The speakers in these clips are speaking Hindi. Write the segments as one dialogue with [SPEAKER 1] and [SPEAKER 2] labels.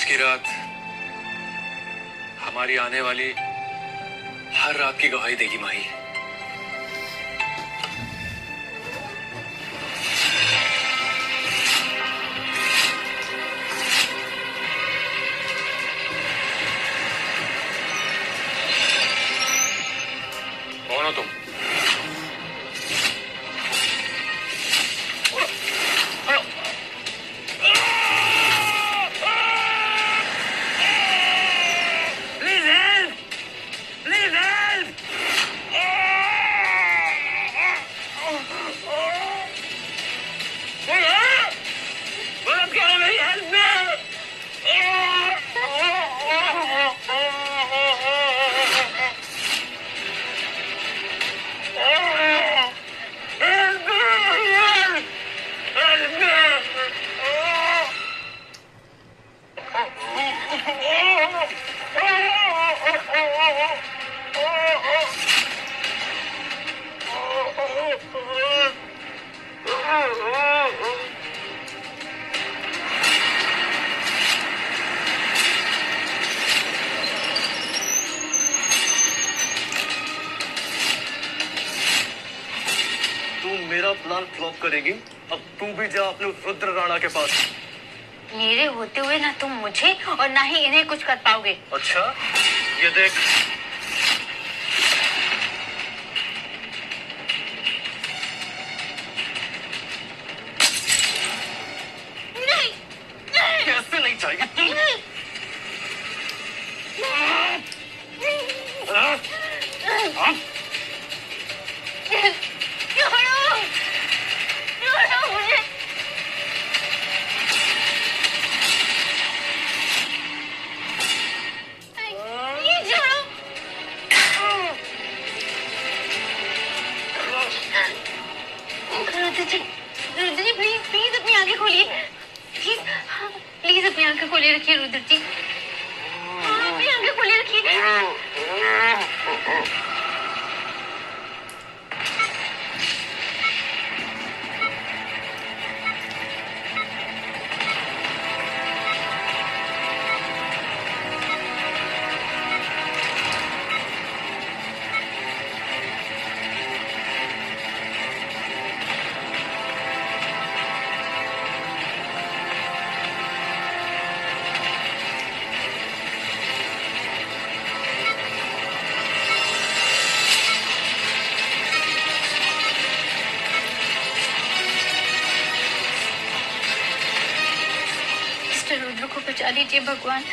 [SPEAKER 1] आज की रात हमारी आने वाली हर रात की गवाही देगी माही। कौन हो तुम?
[SPEAKER 2] मेरा प्लान फ्लॉप करेगी। अब तू भी जा अपने रुद्र राणा के पास।
[SPEAKER 3] मेरे होते हुए ना तुम मुझे और ना ही इन्हें कुछ कर पाओगे।
[SPEAKER 2] अच्छा, ये देख।
[SPEAKER 3] नहीं, नहीं।
[SPEAKER 2] कैसे नहीं जाएगी तू?
[SPEAKER 3] रुद्र जी प्लीज प्लीज अपनी आंखें खोलिए। प्लीज प्लीज अपनी आंखें खोलिए रखिए रुद्र जी। अपनी आंखें खोलिए रखिए। रुद्र को बचा लीजिए भगवान।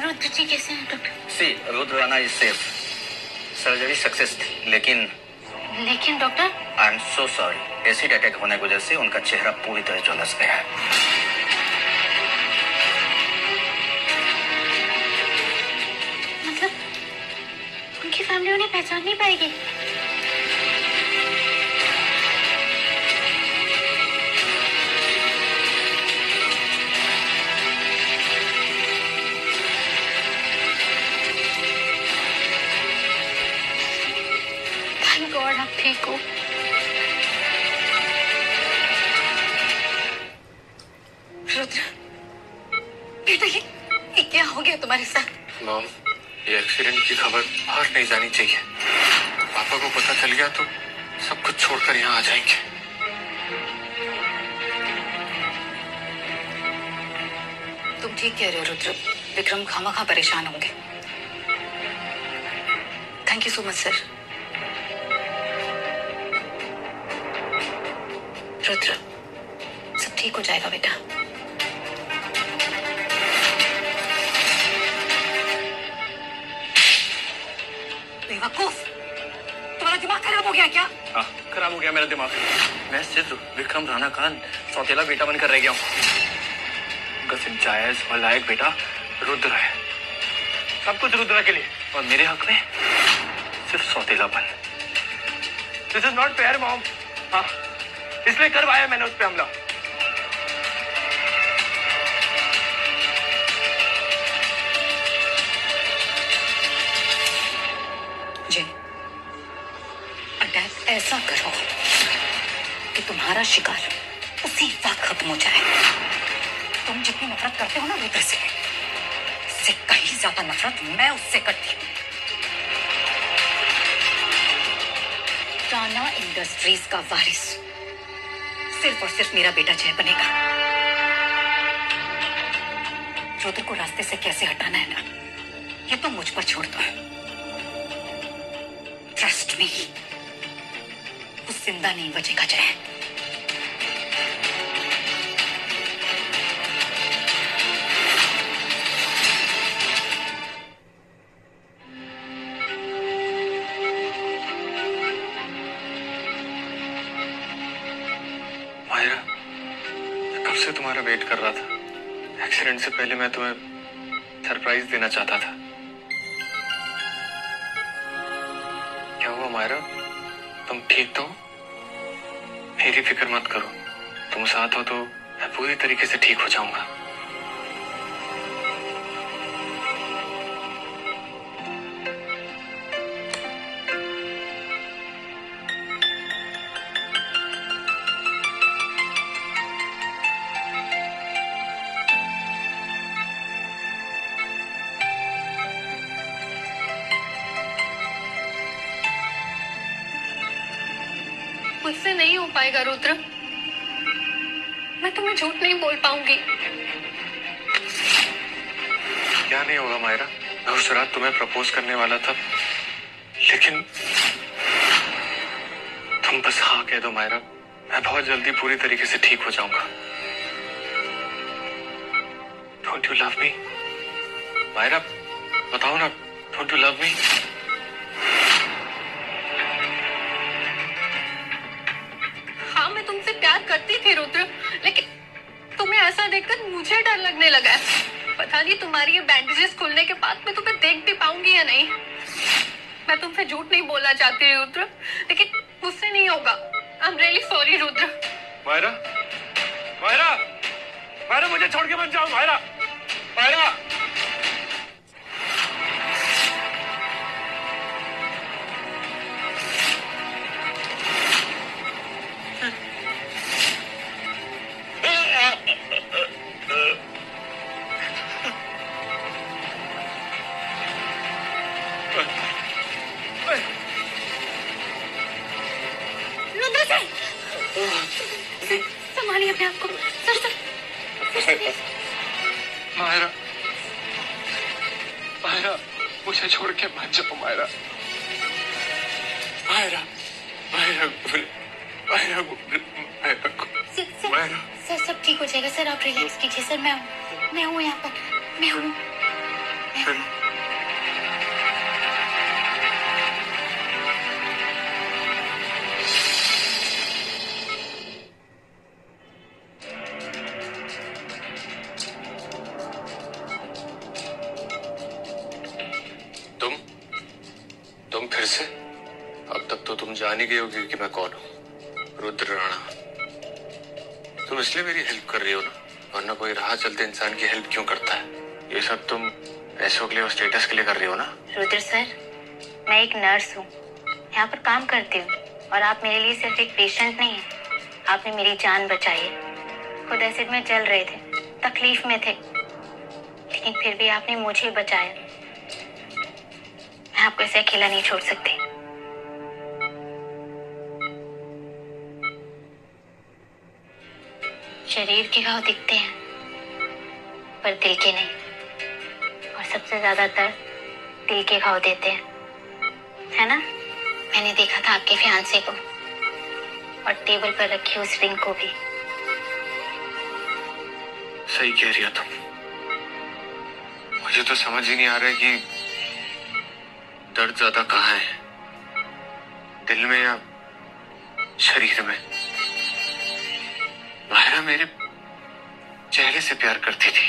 [SPEAKER 3] रुद्र जी कैसे हैं doctor?
[SPEAKER 4] See Rudra Rana is safe. Surgery success थी, लेकिन
[SPEAKER 3] doctor
[SPEAKER 4] I am so sorry. Acid attack होने की वजह से उनका चेहरा पूरी तरह झुलस गया है।
[SPEAKER 3] मतलब उनकी फैमिली उन्हें पहचान नहीं पाएगी। थैंक गॉड आप ठीक हो। रुद्र बेटा ये क्या हो गया तुम्हारे साथ?
[SPEAKER 1] मॉम, ये एक्सीडेंट की खबर बाहर नहीं जानी चाहिए। पापा को पता चल गया तो सब कुछ छोड़कर यहाँ आ जाएंगे।
[SPEAKER 5] तुम ठीक कह रहे हो रुद्र। विक्रम खामखा परेशान होंगे। Thank you so much sir. Rudra सब ठीक हो जाएगा बेटा। बेवकूफ, तुम्हारा दिमाग खराब हो गया क्या?
[SPEAKER 2] हाँ, खराब हो गया मेरा दिमाग। मैं सिर्फ विक्रम राणा का सौतेला बेटा बनकर रह गया हूँ। उनका सिर्फ जायज और लायक बेटा रुद्र है। सब कुछ रुद्र के लिए, और मेरे हक में सिर्फ सौतेलापन। This is not fair mom. हाँ, इसलिए करवाया मैंने उस पर हमला।
[SPEAKER 5] अटैक ऐसा करो कि तुम्हारा शिकार उसी वक्त खत्म हो जाए। तुम जितनी नफरत करते हो ना रुद्र से, उससे कहीं ज्यादा नफरत मैं उससे करती हूँ। राणा इंडस्ट्रीज का वारिस सिर्फ और सिर्फ मेरा बेटा जय बनेगा। रुद्र को रास्ते से कैसे हटाना है ना, ये तो मुझ पर छोड़ दो। ट्रस्ट मी, वो जिंदा नहीं बचेगा जय।
[SPEAKER 1] मायरा, मैं कब से तुम्हारा वेट कर रहा था। एक्सीडेंट से पहले मैं तुम्हें सरप्राइज देना चाहता था। क्या हुआ मायरा, तुम ठीक तो हो? मेरी फिक्र मत करो, तुम साथ हो तो मैं पूरी तरीके से ठीक हो जाऊंगा।
[SPEAKER 3] मुझसे नहीं हो पाएगा रुद्र, मैं तुम्हें झूठ नहीं बोल पाऊंगी।
[SPEAKER 1] क्या नहीं होगा मायरा, मैं उस रात तुम्हें प्रपोज करने वाला था, लेकिन तुम बस हाँ कह दो मायरा, मैं बहुत जल्दी पूरी तरीके से ठीक हो जाऊंगा। Don't you love me Myra, बताओ ना, डोंट यू लव मी?
[SPEAKER 3] हाँ, मैं तुमसे प्यार करती थी रुद्र, लेकिन तुम्हें ऐसा देखकर मुझे डर लगने लगा है। पता नहीं तुम्हारी ये बैंडेजेस खुलने के बाद मैं तुम्हें देख भी पाऊंगी या नहीं। मैं तुमसे झूठ नहीं बोलना चाहती रुद्र, लेकिन मुझसे नहीं होगा। I am really sorry Rudra.
[SPEAKER 1] Myra, Myra, Myra, मुझे छोड़ के मत जाओ मायरा, मायरा।
[SPEAKER 3] रुद्र सर, संभालिए अपने आप को। सर
[SPEAKER 1] मायरा, मायरा, मुझे छोड़ के मत जाओ मायरा, मायरा, मायरा, मायरा, मायरा।
[SPEAKER 3] सर सब ठीक हो जाएगा सर, आप रिलैक्स कीजिए सर। मैं हूँ यहाँ पर, मैं हूँ।
[SPEAKER 1] तुम फिर से? अब तक तो तुम जान ही गई होगी कि मैं कौन हूँ, रुद्र राणा। तुम इसलिए मेरी हेल्प कर रही हो ना, वरना कोई राह चलते इंसान की हेल्प क्यों करता है? ये सब तुम पैसों के लिए और स्टेटस के लिए कर रही हो ना?
[SPEAKER 6] रुद्र सर, मैं एक नर्स हूँ, यहाँ पर काम करती हूँ, और आप मेरे लिए सिर्फ एक पेशेंट नहीं है। आपने मेरी जान बचाई है। खुद एसिड में जल रहे थे, तकलीफ में थे, लेकिन फिर भी आपने मुझे बचाया। मैं आपको ऐसे अकेला नहीं छोड़ सकती। शरीर के घाव दिखते हैं, पर दिल के नहीं। और सबसे ज्यादा दर्द दिल के घाव देते हैं, है ना? मैंने देखा था आपके फियांसे को, और टेबल पर रखी उस रिंग को भी।
[SPEAKER 1] सही कह रही हो तुम। मुझे तो समझ ही नहीं आ रहा है कि दर्द ज्यादा कहाँ है, दिल में या शरीर में? मायरा मेरे चेहरे से प्यार करती थी,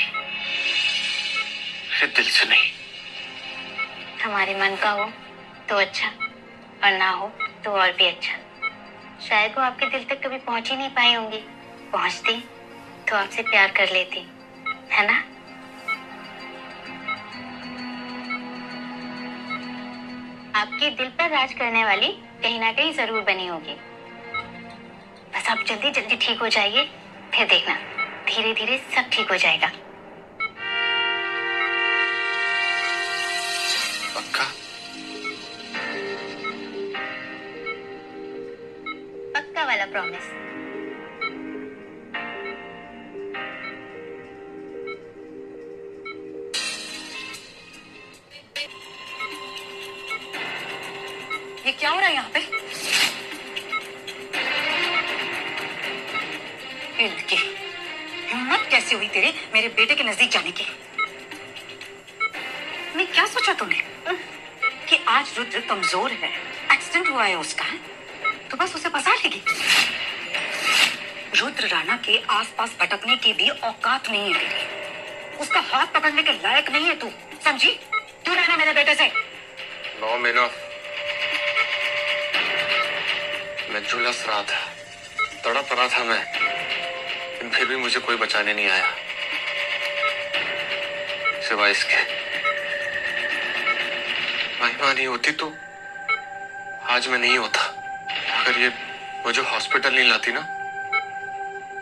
[SPEAKER 1] मेरे दिल से नहीं।
[SPEAKER 6] हमारे मन का हो तो अच्छा, और ना हो तो और भी अच्छा। शायद वो आपके दिल तक कभी पहुंच ही नहीं पाई होंगी। पहुंचती तो आपसे प्यार कर लेती, है ना? आपके दिल पर राज करने वाली कहीं ना कहीं जरूर बनी होगी। बस आप जल्दी जल्दी ठीक हो जाइए, फिर देखना धीरे धीरे सब ठीक हो जाएगा।
[SPEAKER 1] पक्का?
[SPEAKER 6] पक्का वाला प्रॉमिस।
[SPEAKER 5] ये क्या हो रहा है यहाँ पे? इनकी हिम्मत कैसे हुई तेरे मेरे बेटे के नजदीक जाने की? मैं क्या सोचा तूने कि आज रुद्र कमजोर है, एक्सीडेंट हुआ है उसका, तो बस उसे फंसा लेगी? रुद्र राणा के आसपास भटकने की भी औकात नहीं है तेरी। उसका हाथ पकड़ने के लायक नहीं है तू, समझी? तू रहना मेरे बेटे से।
[SPEAKER 1] नो मीना, मैं झुलस रहा था, तड़प रहा था मैं, लेकिन फिर भी मुझे कोई बचाने नहीं आया सिवाय इसके। महिमा नहीं होती तो आज मैं नहीं होता। अगर ये मुझे हॉस्पिटल नहीं लाती ना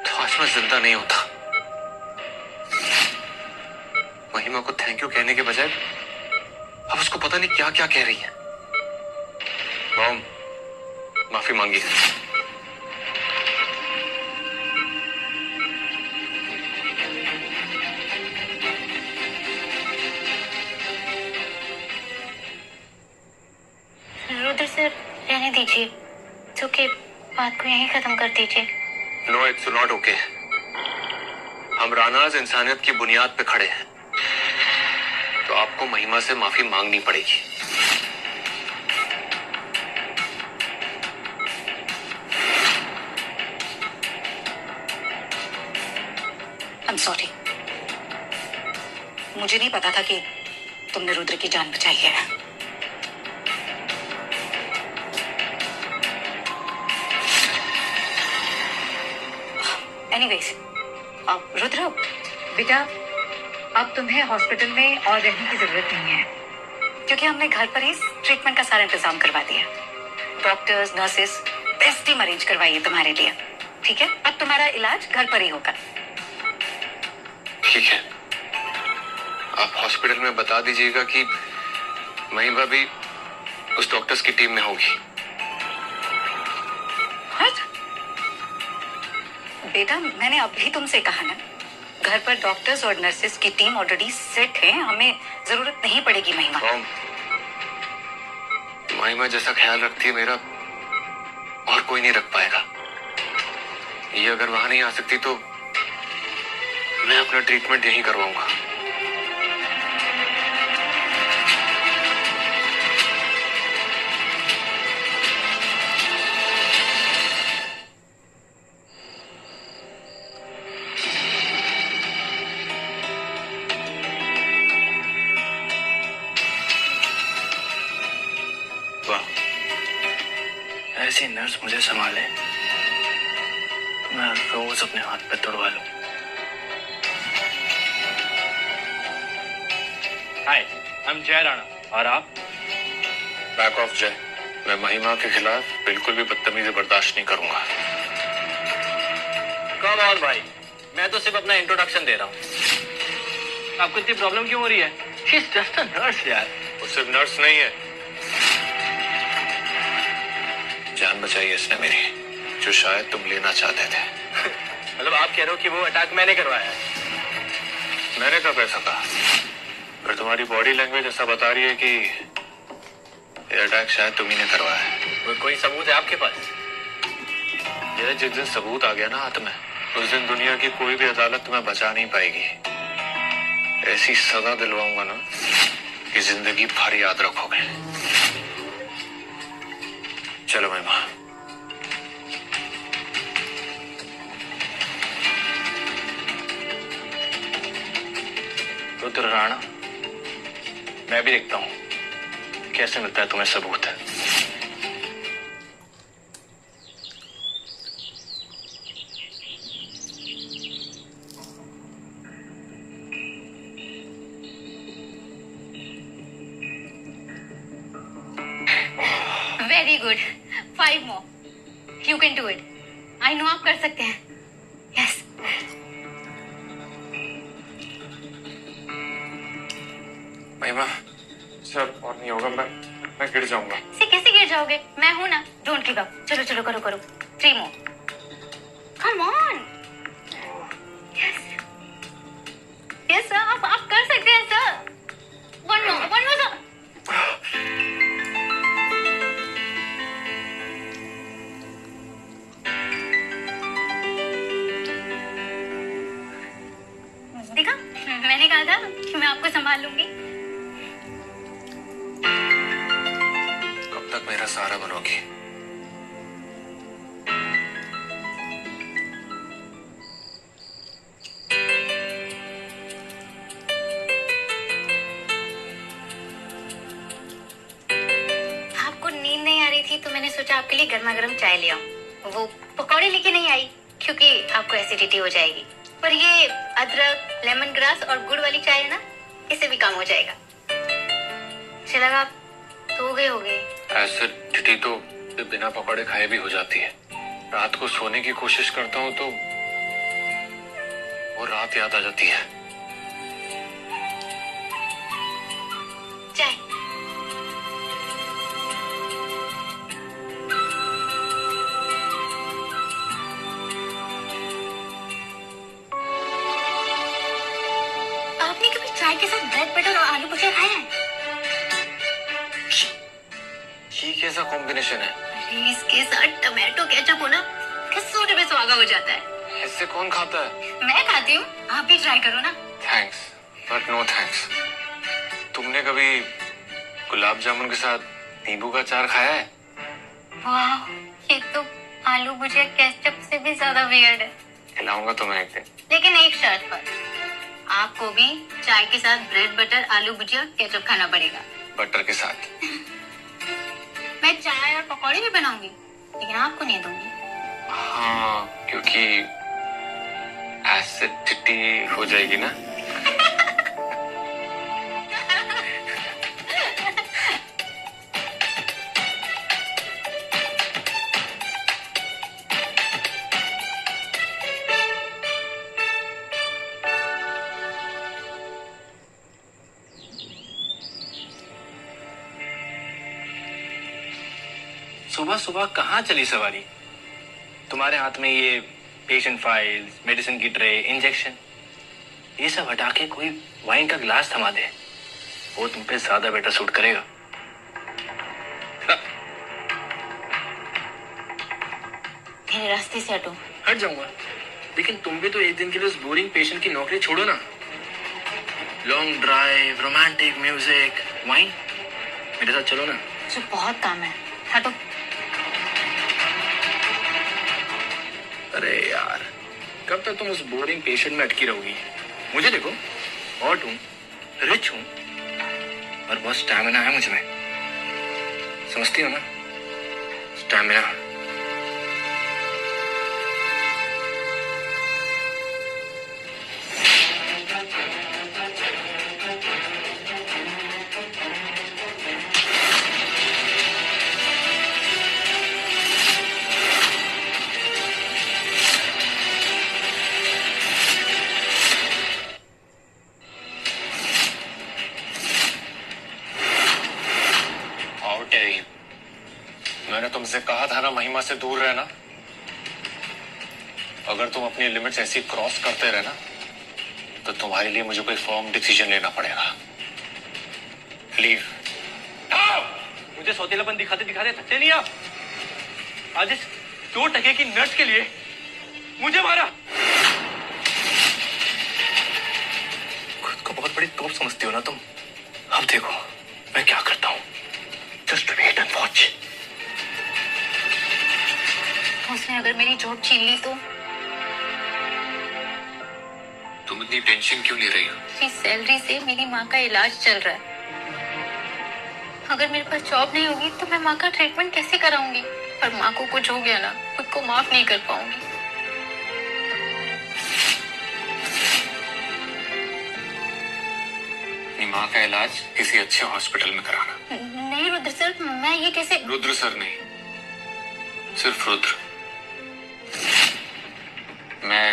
[SPEAKER 1] तो आज मैं जिंदा नहीं होता। महिमा को थैंक यू कहने के बजाय अब उसको पता नहीं क्या क्या कह रही है। मॉम, माफी मांगी।
[SPEAKER 6] रुद्र सर रहने दीजिए, तो के बात को यहीं खत्म कर दीजिए।
[SPEAKER 1] No, it's not okay. हम रानाज इंसानियत की बुनियाद पे खड़े हैं, तो आपको महिमा से माफी मांगनी पड़ेगी।
[SPEAKER 5] I'm sorry. मुझे नहीं पता था कि तुमने रुद्र की जान बचाई है। एनीवेज, अब रुद्र बेटा, अब तुम्हें हॉस्पिटल में और रहने की जरूरत नहीं है, क्योंकि हमने घर पर ही ट्रीटमेंट का सारा इंतजाम करवा दिया। Doctors, nurses, best team arrange करवाई है तुम्हारे लिए। ठीक है, अब तुम्हारा इलाज घर पर ही होगा।
[SPEAKER 1] ठीक है, आप हॉस्पिटल में बता दीजिएगा कि महिमा भी उस डॉक्टर्स की टीम में होगी।
[SPEAKER 5] What? बेटा, मैंने अभी तुमसे कहा ना, घर पर डॉक्टर्स और नर्सेस की टीम ऑलरेडी सेट है, हमें जरूरत नहीं पड़ेगी महिमा।
[SPEAKER 1] मॉम, महिमा जैसा ख्याल रखती है मेरा और कोई नहीं रख पाएगा। ये अगर वहां नहीं आ सकती तो मैं अपना ट्रीटमेंट यहीं करवाऊंगा।
[SPEAKER 2] वाह, ऐसी नर्स मुझे संभाले तो मैं रोज अपने हाथ पे तोड़वा लूं। हाय, आई एम जय राणा, और आप?
[SPEAKER 1] बैक ऑफ जय। मैं महिमा के खिलाफ बिल्कुल भी बदतमीजी बर्दाश्त नहीं करूंगा।
[SPEAKER 2] कम ऑन भाई, मैं तो सिर्फ अपना इंट्रोडक्शन दे रहा हूँ। आपको इतनी प्रॉब्लम क्यों हो रही है? She is just a nurse यार।
[SPEAKER 1] वो सिर्फ नर्स नहीं है, जान बचाई है इसने मेरी, जो शायद तुम लेना चाहते थे।
[SPEAKER 2] मतलब आप कह रहे हो कि वो अटैक मैंने करवाया है?
[SPEAKER 1] मैंने कब ऐसा कहा? पर तुम्हारी बॉडी लैंग्वेज ऐसा बता रही है कि ये अटैक शायद तुम ही ने करवाया है।
[SPEAKER 2] कोई सबूत है आपके पास?
[SPEAKER 1] ये जिस दिन सबूत आ गया ना हाथ में, उस दिन दुनिया की कोई भी अदालत तुम्हें बचा नहीं पाएगी। ऐसी सजा दिलवाऊंगा ना कि जिंदगी भर याद रखोगे। चलो महिमा।
[SPEAKER 2] रुद्र राणा, मैं भी देखता हूँ कैसे मिलता है तुम्हें सबूत।
[SPEAKER 6] Very good, 5 more. You can do it. I know आप कर सकते हैं. Yes.
[SPEAKER 1] महिमा सब और नहीं होगा, मैं गिर जाऊंगा।
[SPEAKER 6] से कैसे गिर जाओगे? मैं हूं ना. Don't give up. चलो चलो करो करो. 3 more. Come on. Yes. Yes sir. आप कर सकते हैं sir. One more sir. देखा, मैंने कहा था कि मैं आपको संभाल लूंगी.
[SPEAKER 1] कब तक मेरा सहारा बनोगी?
[SPEAKER 6] आपको नींद नहीं आ रही थी तो मैंने सोचा आपके लिए गर्मा गर्म चाय ले आऊं. वो पकौड़े लेके नहीं आई क्योंकि आपको एसिडिटी हो जाएगी. पर ये अदरक, लेमन ग्रास और गुड़ वाली चाय है ना, इससे भी काम हो जाएगा. मुझे लगा आप सो गए होगे.
[SPEAKER 1] एसिडिटी तो बिना पकौड़े खाए भी हो जाती है. रात को सोने की कोशिश करता हूँ तो वो रात याद आ जाती है.
[SPEAKER 6] चाय. आपने कभी चाय के साथ ब्रेड बटर और आलू भुजिया खाया है?
[SPEAKER 1] ये कैसा कॉम्बिनेशन है?
[SPEAKER 6] अरे इसके साथ टमाटो केचप हो ना, 100 रुपए सुहागा हो जाता है.
[SPEAKER 1] इससे कौन खाता है?
[SPEAKER 6] मैं खाती हूँ, आप भी ट्राई करो ना.
[SPEAKER 1] Thanks but no thanks. तुमने कभी गुलाब जामुन के साथ नींबू का अचार खाया है?
[SPEAKER 6] वाह, ये तो आलू भुजिया केचप से भी ज्यादा वियर्ड है.
[SPEAKER 1] खिलाऊंगा तुम्हें एक दिन.
[SPEAKER 6] लेकिन एक शर्त पर, आपको भी चाय के साथ ब्रेड बटर आलू भुजिया केचप खाना पड़ेगा.
[SPEAKER 1] बटर के साथ.
[SPEAKER 6] मैं चाय और पकौड़े भी बनाऊंगी, लेकिन आपको नहीं दूंगी.
[SPEAKER 1] हाँ, क्योंकि एसिडिटी हो जाएगी ना.
[SPEAKER 2] सुबह सुबह कहाँ चली सवारी? तुम्हारे हाथ में ये पेशेंट फाइल्स, मेडिसिन की ट्रे, इंजेक्शन, ये सब हटा के कोई वाइन का ग्लास थमा दे, वो तुम पे ज्यादा बेटर सूट करेगा.
[SPEAKER 6] मेरे रास्ते से हटो.
[SPEAKER 2] हट जाऊंगा, लेकिन तुम भी तो एक दिन के लिए उस बोरिंग पेशेंट की नौकरी छोड़ो ना. Long drive, romantic music, wine, मेरे साथ चलो ना.
[SPEAKER 6] मुझे बहुत काम है, हटो.
[SPEAKER 2] अरे यार, कब तक तुम उस बोरिंग पेशेंट में अटकी रहोगी? मुझे देखो, हॉट हूँ, रिच हूँ और बहुत स्टैमिना है मुझ में. समझती हो ना? स्टैमिना.
[SPEAKER 1] मैंने तुमसे कहा था ना महिमा से दूर रहना. अगर तुम अपनी लिमिट्स ऐसी क्रॉस करते रहना तो तुम्हारे लिए मुझे कोई फर्म डिसीजन लेना पड़ेगा. लीव.
[SPEAKER 2] मुझे सौतेलापन दिखाते दिखाते थकते नहीं आप? आज इस 2 टके की नर्स के लिए मुझे मारा. खुद को बहुत बड़ी तोप समझती हो ना तुम. अब देखो मैं क्या करता हूँ. Just wait and watch.
[SPEAKER 6] उसने अगर मेरी चोट छीन ली तो?
[SPEAKER 1] तुम इतनी टेंशन क्यों ले रही हो?
[SPEAKER 6] इस सैलरी से मेरी माँ का इलाज चल रहा है. अगर मेरे पास जॉब नहीं होगी तो मैं माँ का ट्रीटमेंट कैसे कराऊंगी? और माँ को कुछ हो गया ना, खुद को माफ नहीं कर पाऊंगी.
[SPEAKER 1] अपनी माँ का इलाज किसी अच्छे हॉस्पिटल में कराना.
[SPEAKER 6] नहीं रुद्र सर, मैं ये कैसे?
[SPEAKER 1] रुद्र सर नहीं, सिर्फ रुद्र। मैं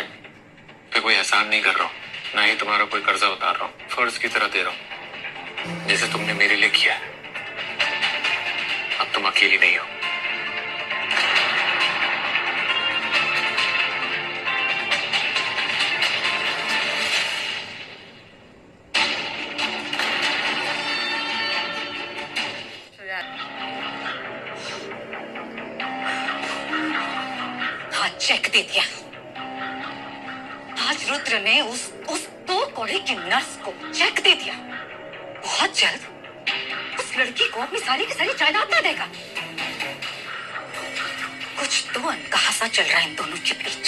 [SPEAKER 1] पे कोई एहसान नहीं कर रहा हूँ, ना ही तुम्हारा कोई कर्जा उतार रहा हूँ। फर्ज की तरह दे रहा हूँ, जैसे तुमने मेरे लिए किया है। अब तुम अकेली नहीं हो।
[SPEAKER 5] हाँ, चेक दे दिया। आज रुद्र ने उस दो कौड़े की नर्स को चेक दे दिया। बहुत जल्द उस लड़की को अपनी सारी की सारी जायदाद दे देगा। कुछ तो अनकहा सा चल रहा है इन दोनों के बीच।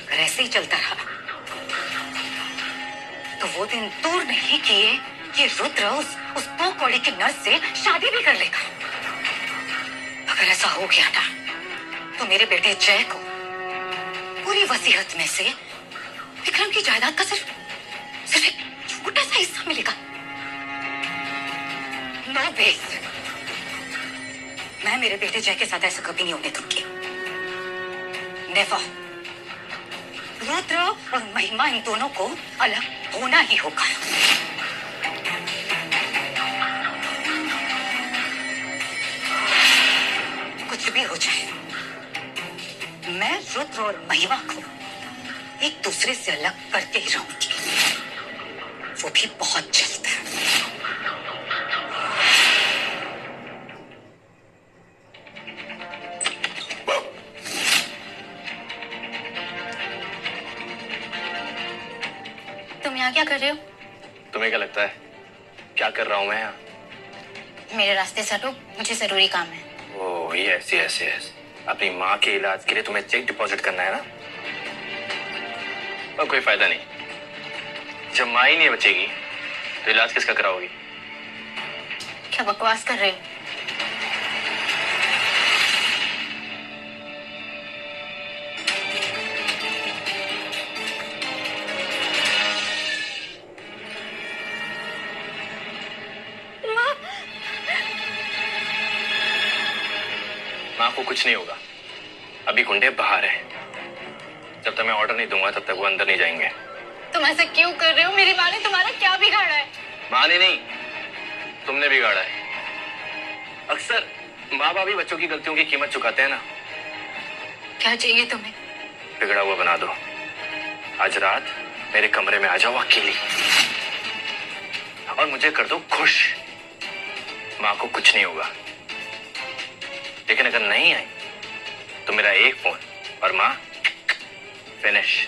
[SPEAKER 5] अगर ऐसे ही चलता रहा तो वो दिन दूर नहीं कि रुद्र उस दो कौड़े की नर्स से शादी भी कर लेगा। अगर ऐसा हो गया ना तो मेरे बेटे जय को पूरी वसीयत में से विक्रम की जायदाद का सिर्फ एक छोटा सा हिस्सा मिलेगा। नो बेस, मैं मेरे बेटे जय के साथ ऐसा कभी नहीं होने दूंगी। नेवर। रुद्र और महिमा इन दोनों को अलग होना ही होगा। कुछ भी हो जाए, मैं रुद्र और महिमा को एक दूसरे से अलग करके ही रहूंगी, वो भी बहुत जल्द।
[SPEAKER 6] तुम यहाँ क्या कर रहे हो?
[SPEAKER 1] तुम्हें क्या लगता है क्या कर रहा हूँ मैं यहाँ?
[SPEAKER 6] मेरे रास्ते से हटो, मुझे जरूरी काम है।
[SPEAKER 1] ओह यस यस यस, अपनी माँ के इलाज के लिए तुम्हें चेक डिपॉजिट करना है ना? और कोई फायदा नहीं, जब माँ ही नहीं बचेगी तो इलाज किसका कराओगी?
[SPEAKER 6] क्या बकवास कर रहे हो?
[SPEAKER 1] माँ को कुछ नहीं होगा, अभी गुंडे बाहर हैं। जब तक मैं ऑर्डर नहीं दूंगा तब तक वो अंदर नहीं जाएंगे।
[SPEAKER 3] तुम ऐसे क्यों कर रहे हो? मेरी माँ ने तुम्हारा क्या बिगाड़ा है?
[SPEAKER 1] माँ ने नहीं, तुमने बिगाड़ा है। अक्सर माँ बाप ही बच्चों की गलतियों की कीमत चुकाते हैं ना।
[SPEAKER 3] क्या चाहिए तुम्हें?
[SPEAKER 1] बिगड़ा हुआ बना दो। आज रात मेरे कमरे में आ जाओ अकेली और मुझे कर दो खुश। माँ को कुछ नहीं होगा, लेकिन अगर नहीं आई तो मेरा एक फोन और माँ फिनिश।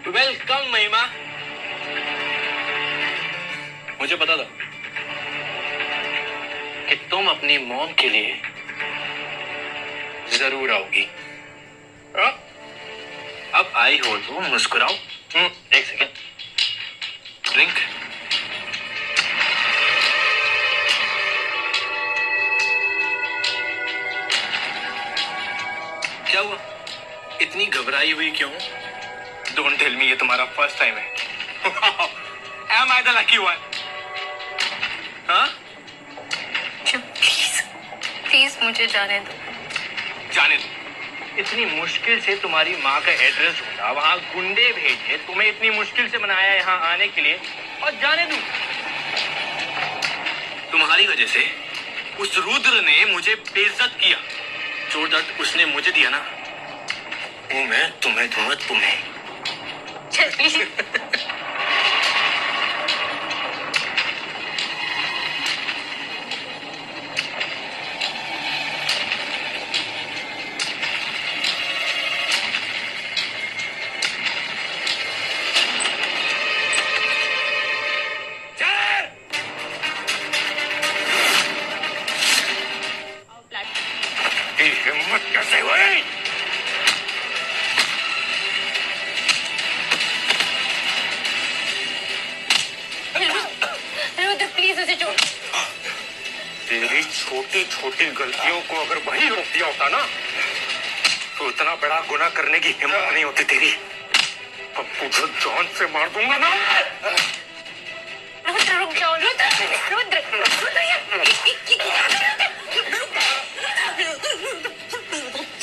[SPEAKER 1] वेलकम महिमा। मुझे पता था कि तुम अपनी मॉम के लिए जरूर आओगी। अब आई हो तो मुस्कुराओ। एक सेकेंड, ड्रिंक। क्या हुआ, इतनी घबराई हुई क्यों? डोंट टेल मी ये तुम्हारा फर्स्ट टाइम है। Am I the lucky one? हाँ?
[SPEAKER 3] प्लीज प्लीज मुझे जाने दो।
[SPEAKER 1] जाने दो। इतनी मुश्किल से तुम्हारी माँ का एड्रेस ढूंढा, वहाँ गुंडे भेजे, तुम्हें इतनी मुश्किल से मनाया यहाँ आने के लिए, और जाने दूं? तुम्हारी वजह से उस रुद्र ने मुझे बेइज्जत किया। जो दर्द उसने मुझे दिया ना, वो मैं तुम्हें दूंगा। तुम्हें
[SPEAKER 3] चल प्लीज।
[SPEAKER 1] हिम्मत कैसे हुई? छोटी गलतियों को अगर वही रोक दिया होता ना, तो इतना बड़ा गुनाह करने की हिम्मत नहीं होती तेरी। अब तुझे जान से मार दूंगा ना।
[SPEAKER 3] रुद्र रुक जाओ, रुद्र रुद्र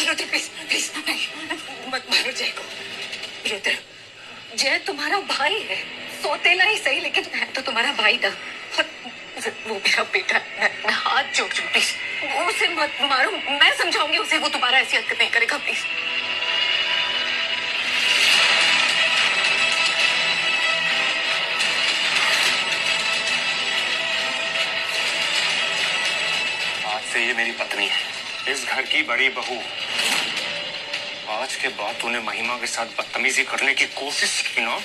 [SPEAKER 5] रुद्र प्लीज प्लीज मत मारो जय को। रुद्र, जय तुम्हारा भाई है, सौतेला ही सही लेकिन है तो तुम्हारा भाई था। वो मेरा बेटा है, मैं हाथ जोड़ दूं प्लीज, वो उसे मत मारो, मैं समझाऊंगी उसे, वो तुम्हारा ऐसी हरकत नहीं करेगा प्लीज।
[SPEAKER 1] आज से ये मेरी पत्नी है, इस घर की बड़ी बहू। आज के बाद तूने महिमा के साथ बदतमीजी करने की कोशिश की ना,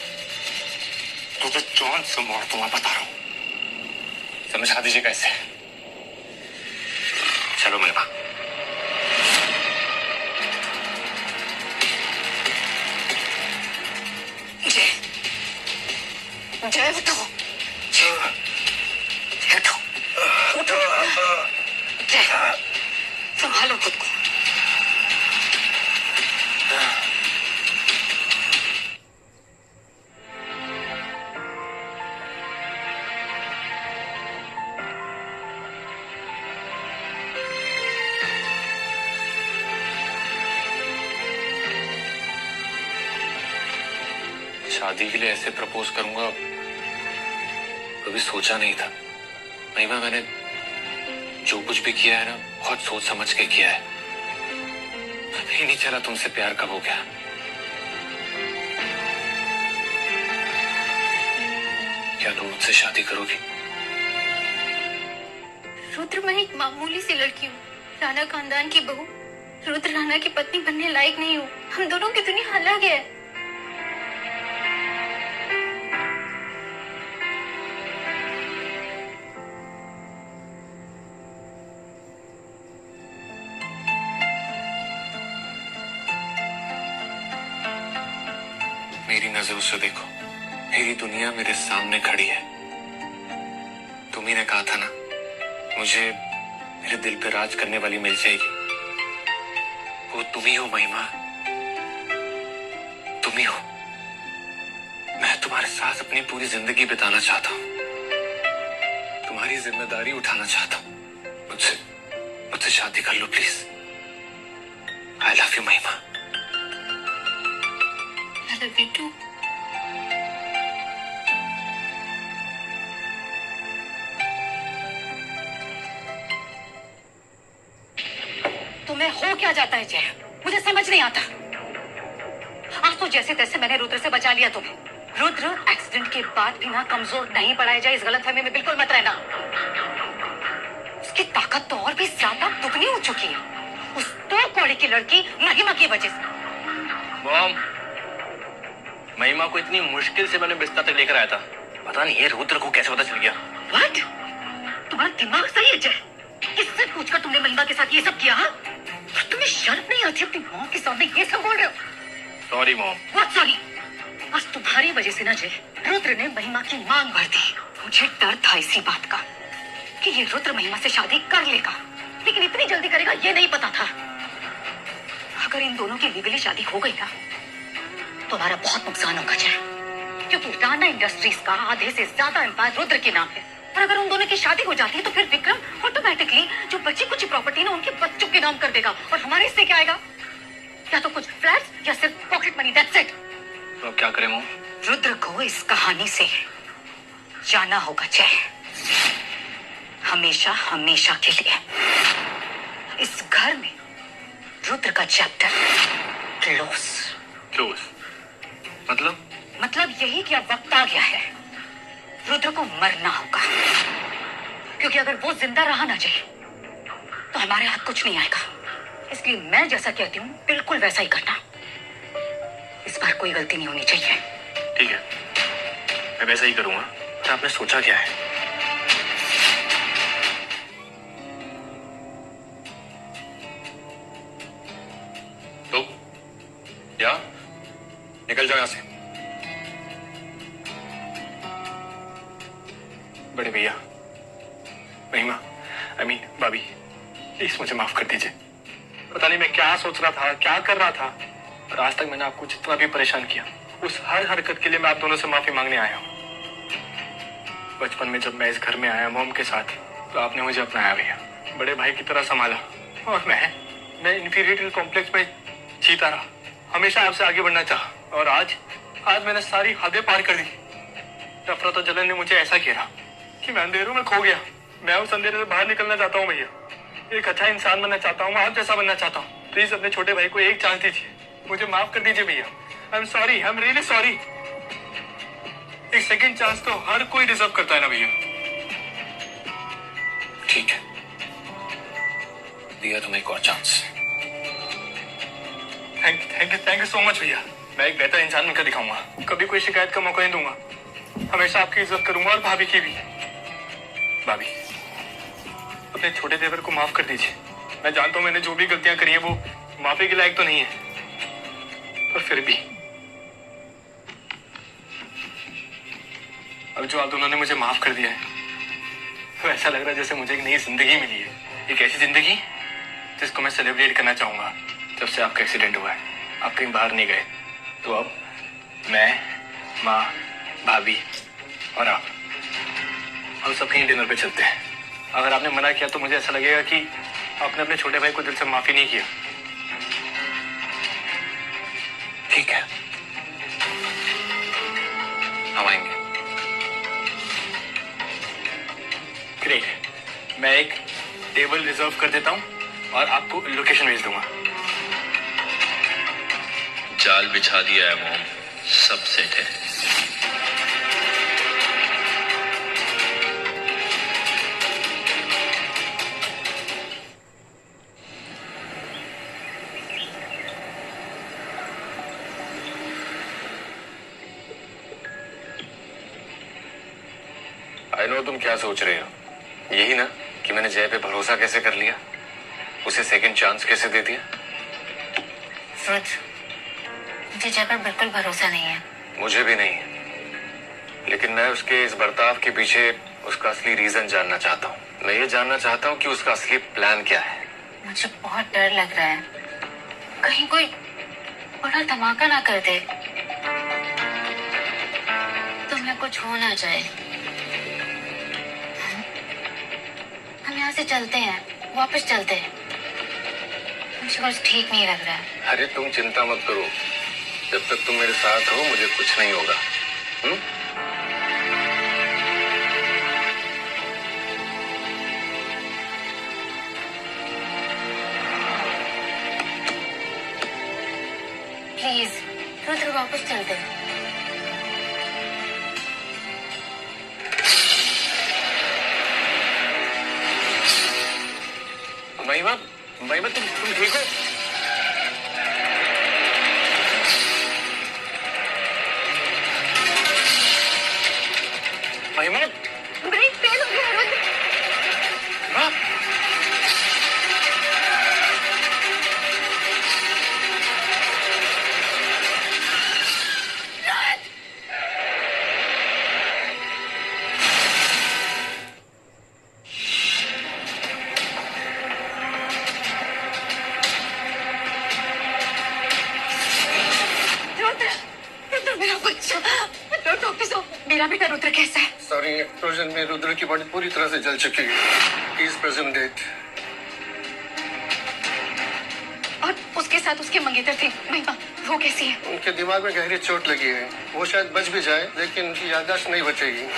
[SPEAKER 1] तो जान से मार दूंगा, बता रहा हूं। समझा दीजिए कैसे। चलो महिमा।
[SPEAKER 5] जय, जय उठो, जय उठो, उठो, जय संभालो खुद को।
[SPEAKER 1] शादी के लिए ऐसे प्रपोज करूंगा कभी सोचा नहीं था। महिमा, मैंने जो कुछ भी किया है ना, बहुत सोच समझ के किया है। पता ही नहीं चला तुमसे प्यार कब हो गया। क्या तुम मुझसे शादी करोगी?
[SPEAKER 3] रुद्र, मैं एक मामूली सी लड़की हूँ, राणा खानदान की बहू। रुद्र राणा की पत्नी बनने लायक नहीं हूँ। हम दोनों की दुनिया अलग है।
[SPEAKER 1] मेरी नजरों से देखो, मेरी दुनिया मेरे सामने खड़ी है। तुम ही ने कहा था ना, मुझे मेरे दिल पे राज करने वाली मिल जाएगी। वो तुम ही हो महिमा, तुम ही हो। मैं तुम्हारे साथ अपनी पूरी जिंदगी बिताना चाहता हूँ, तुम्हारी जिम्मेदारी उठाना चाहता हूँ। मुझसे शादी कर लो प्लीज। आई लव यू महिमा।
[SPEAKER 3] I love you too.
[SPEAKER 5] तुम्हें हो क्या जाता है जय, मुझे समझ नहीं आता। आज तो जैसे तैसे मैंने रुद्र से बचा लिया तुम्हें। रुद्र एक्सीडेंट के बाद भी ना कमजोर नहीं पड़ाया जाए, इस गलतफहमी में बिल्कुल मत रहना। उसकी ताकत तो और भी ज्यादा दुगनी हो चुकी है, उस दो कौड़ी की लड़की महिमा की वजह से।
[SPEAKER 2] मॉम, महिमा को इतनी मुश्किल से मैंने बिस्तर तक लेकर आया था। पता नहीं ये रुद्र को कैसे पता चल गया।
[SPEAKER 5] व्हाट? तुम्हारा दिमाग सही है जय? किससे पूछकर तुमने महिमा के साथ ये सब किया? तुम्हें शर्म नहीं आती अपनी माँ के सामने ये सब बोल रहे हो?
[SPEAKER 2] Sorry mom.
[SPEAKER 5] What sorry? आज तुम्हारी वजह से ना जय, रुद्र ने महिमा की मांग भर दी। मुझे डर था इसी बात का कि ये रुद्र महिमा से शादी कर लेगा, लेकिन इतनी जल्दी करेगा ये नहीं पता था। अगर इन दोनों की लीगली शादी हो गई ना, तो हमारा बहुत नुकसान होगा जय, क्योंकि राणा इंडस्ट्रीज का आधे से ज्यादा एम्पायर रुद्र के नाम है। और अगर उन दोनों की शादी हो जाती है तो फिर विक्रम ऑटोमेटिकली जो बची कुछ प्रॉपर्टी ना उनके बच्चों के नाम कर देगा, और हमारे इससे क्या आएगा? या तो कुछ फ्लैट्स या सिर्फ पॉकेट मनी, दैट्स इट।
[SPEAKER 2] तो क्या करें मॉम?
[SPEAKER 5] रुद्र को इस कहानी से जाना होगा जय, हमेशा हमेशा के लिए। इस घर में रुद्र का चैप्टर क्लोज। मतलब यही कि अब वक्त आ गया है, रुद्र को मरना होगा। क्योंकि अगर वो जिंदा रहा ना जय, तो हमारे हाथ कुछ नहीं आएगा। इसलिए मैं जैसा कहती हूँ बिल्कुल वैसा ही करना। इस बार कोई गलती नहीं होनी चाहिए।
[SPEAKER 2] ठीक है, मैं वैसा ही करूंगा। तो आपने सोचा क्या है?
[SPEAKER 1] तो या निकल जाओ यहां से।
[SPEAKER 2] बड़े भैया, महिमा, भाभी, प्लीज मुझे माफ कर दीजिए। पता नहीं मैं क्या सोच रहा था, क्या कर रहा था, और आज तक मैंने आपको जितना भी परेशान किया उस हर हरकत के लिए मैं आप दोनों से माफी मांगने आया हूँ। बचपन में जब मैं इस घर में आया मोम के साथ, तो आपने मुझे अपनाया भैया, बड़े भाई की तरह संभाला, और मैं इंफीरियरिटी कॉम्प्लेक्स में जीता रहा, हमेशा आपसे आगे बढ़ना चाहा, और आज मैंने सारी हदें पार कर दी। नफरत और जलन ने मुझे ऐसा घेरा कि मैं अंधेरों में खो गया। मैं उस अंधेरे से बाहर निकलना चाहता हूँ भैया, एक अच्छा इंसान बनना चाहता हूँ, आप जैसा बनना चाहता हूँ। प्लीज अपने छोटे भाई को एक चांस दीजिए, मुझे माफ कर दीजिए भैया। I am sorry, I am really sorry. एक सेकंड चांस तो हर कोई डिजर्व करता है ना भैया।
[SPEAKER 1] ठीक है, दिया तुम्हें एक और chance.
[SPEAKER 2] Thank you so much भैया। मैं एक बेहतर इंसान बनकर दिखाऊंगा, कभी कोई शिकायत का मौका नहीं दूंगा, हमेशा आपकी इज्जत करूंगा, और भाभी की भी। भाभी, अपने छोटे देवर को माफ कर दीजिए। मैं जानता हूं मैंने जो भी गलतियां करी है वो माफी के लायक तो नहीं है, पर फिर भी अब जो आप दोनों ने मुझे माफ कर दिया है, तो ऐसा लग रहा है जैसे मुझे एक नई जिंदगी मिली है, एक ऐसी जिंदगी जिसको मैं सेलिब्रेट करना चाहूंगा। जब से आपका एक्सीडेंट हुआ है, आप कहीं बाहर नहीं गए, तो अब मैं, माँ, भाभी और आप, हम सब कहीं डिनर पे चलते हैं। अगर आपने मना किया तो मुझे ऐसा लगेगा कि आपने अपने छोटे भाई को दिल से माफी नहीं किया।
[SPEAKER 1] ठीक है, हम आएंगे।
[SPEAKER 2] ग्रेट, मैं एक टेबल रिजर्व कर देता हूँ और आपको लोकेशन भेज दूंगा।
[SPEAKER 1] जाल बिछा दिया है मोम, सब सेट है। आई नो तुम क्या सोच रहे हो, यही ना कि मैंने जय पे भरोसा कैसे कर लिया, उसे सेकंड चांस कैसे दे दिया।
[SPEAKER 6] रुद्र, मुझे जय पर बिल्कुल भरोसा नहीं है।
[SPEAKER 1] मुझे भी नहीं, लेकिन मैं उसके इस बर्ताव के पीछे उसका असली रीजन जानना चाहता हूँ। मैं ये जानना चाहता हूँ कि उसका असली प्लान क्या है।
[SPEAKER 6] मुझे बहुत डर लग रहा है, कहीं कोई बड़ा धमाका ना कर दे, तुम्हें कुछ हो ना जाए। हम यहाँ से चलते हैं, वापस चलते हैं, मुझे कुछ ठीक नहीं लग रहा है।
[SPEAKER 1] अरे तुम चिंता मत करो, जब तक तुम मेरे साथ हो मुझे कुछ नहीं होगा।
[SPEAKER 6] प्लीज रुद्र, वापस चलते हैं।
[SPEAKER 1] महिमा, महिमा तुम ठीक हो? महिमा,
[SPEAKER 3] ब्रेक फेल हो गया रुद्र।
[SPEAKER 1] हाँ?
[SPEAKER 3] मेरा बच्चा, डॉक्टर साहब, मेरा बेटा रुद्र कैसा है?
[SPEAKER 7] सॉरी, एक्सप्लोजन में रुद्र की बॉडी पूरी तरह से जल चुकी है। He is present date.
[SPEAKER 3] और उसके साथ उसके मंगेतर थे, महिमा, वो कैसी है?
[SPEAKER 7] उनके दिमाग में गहरी चोट लगी है, वो शायद बच भी जाए, लेकिन उनकी याददाश्त नहीं बचेगी।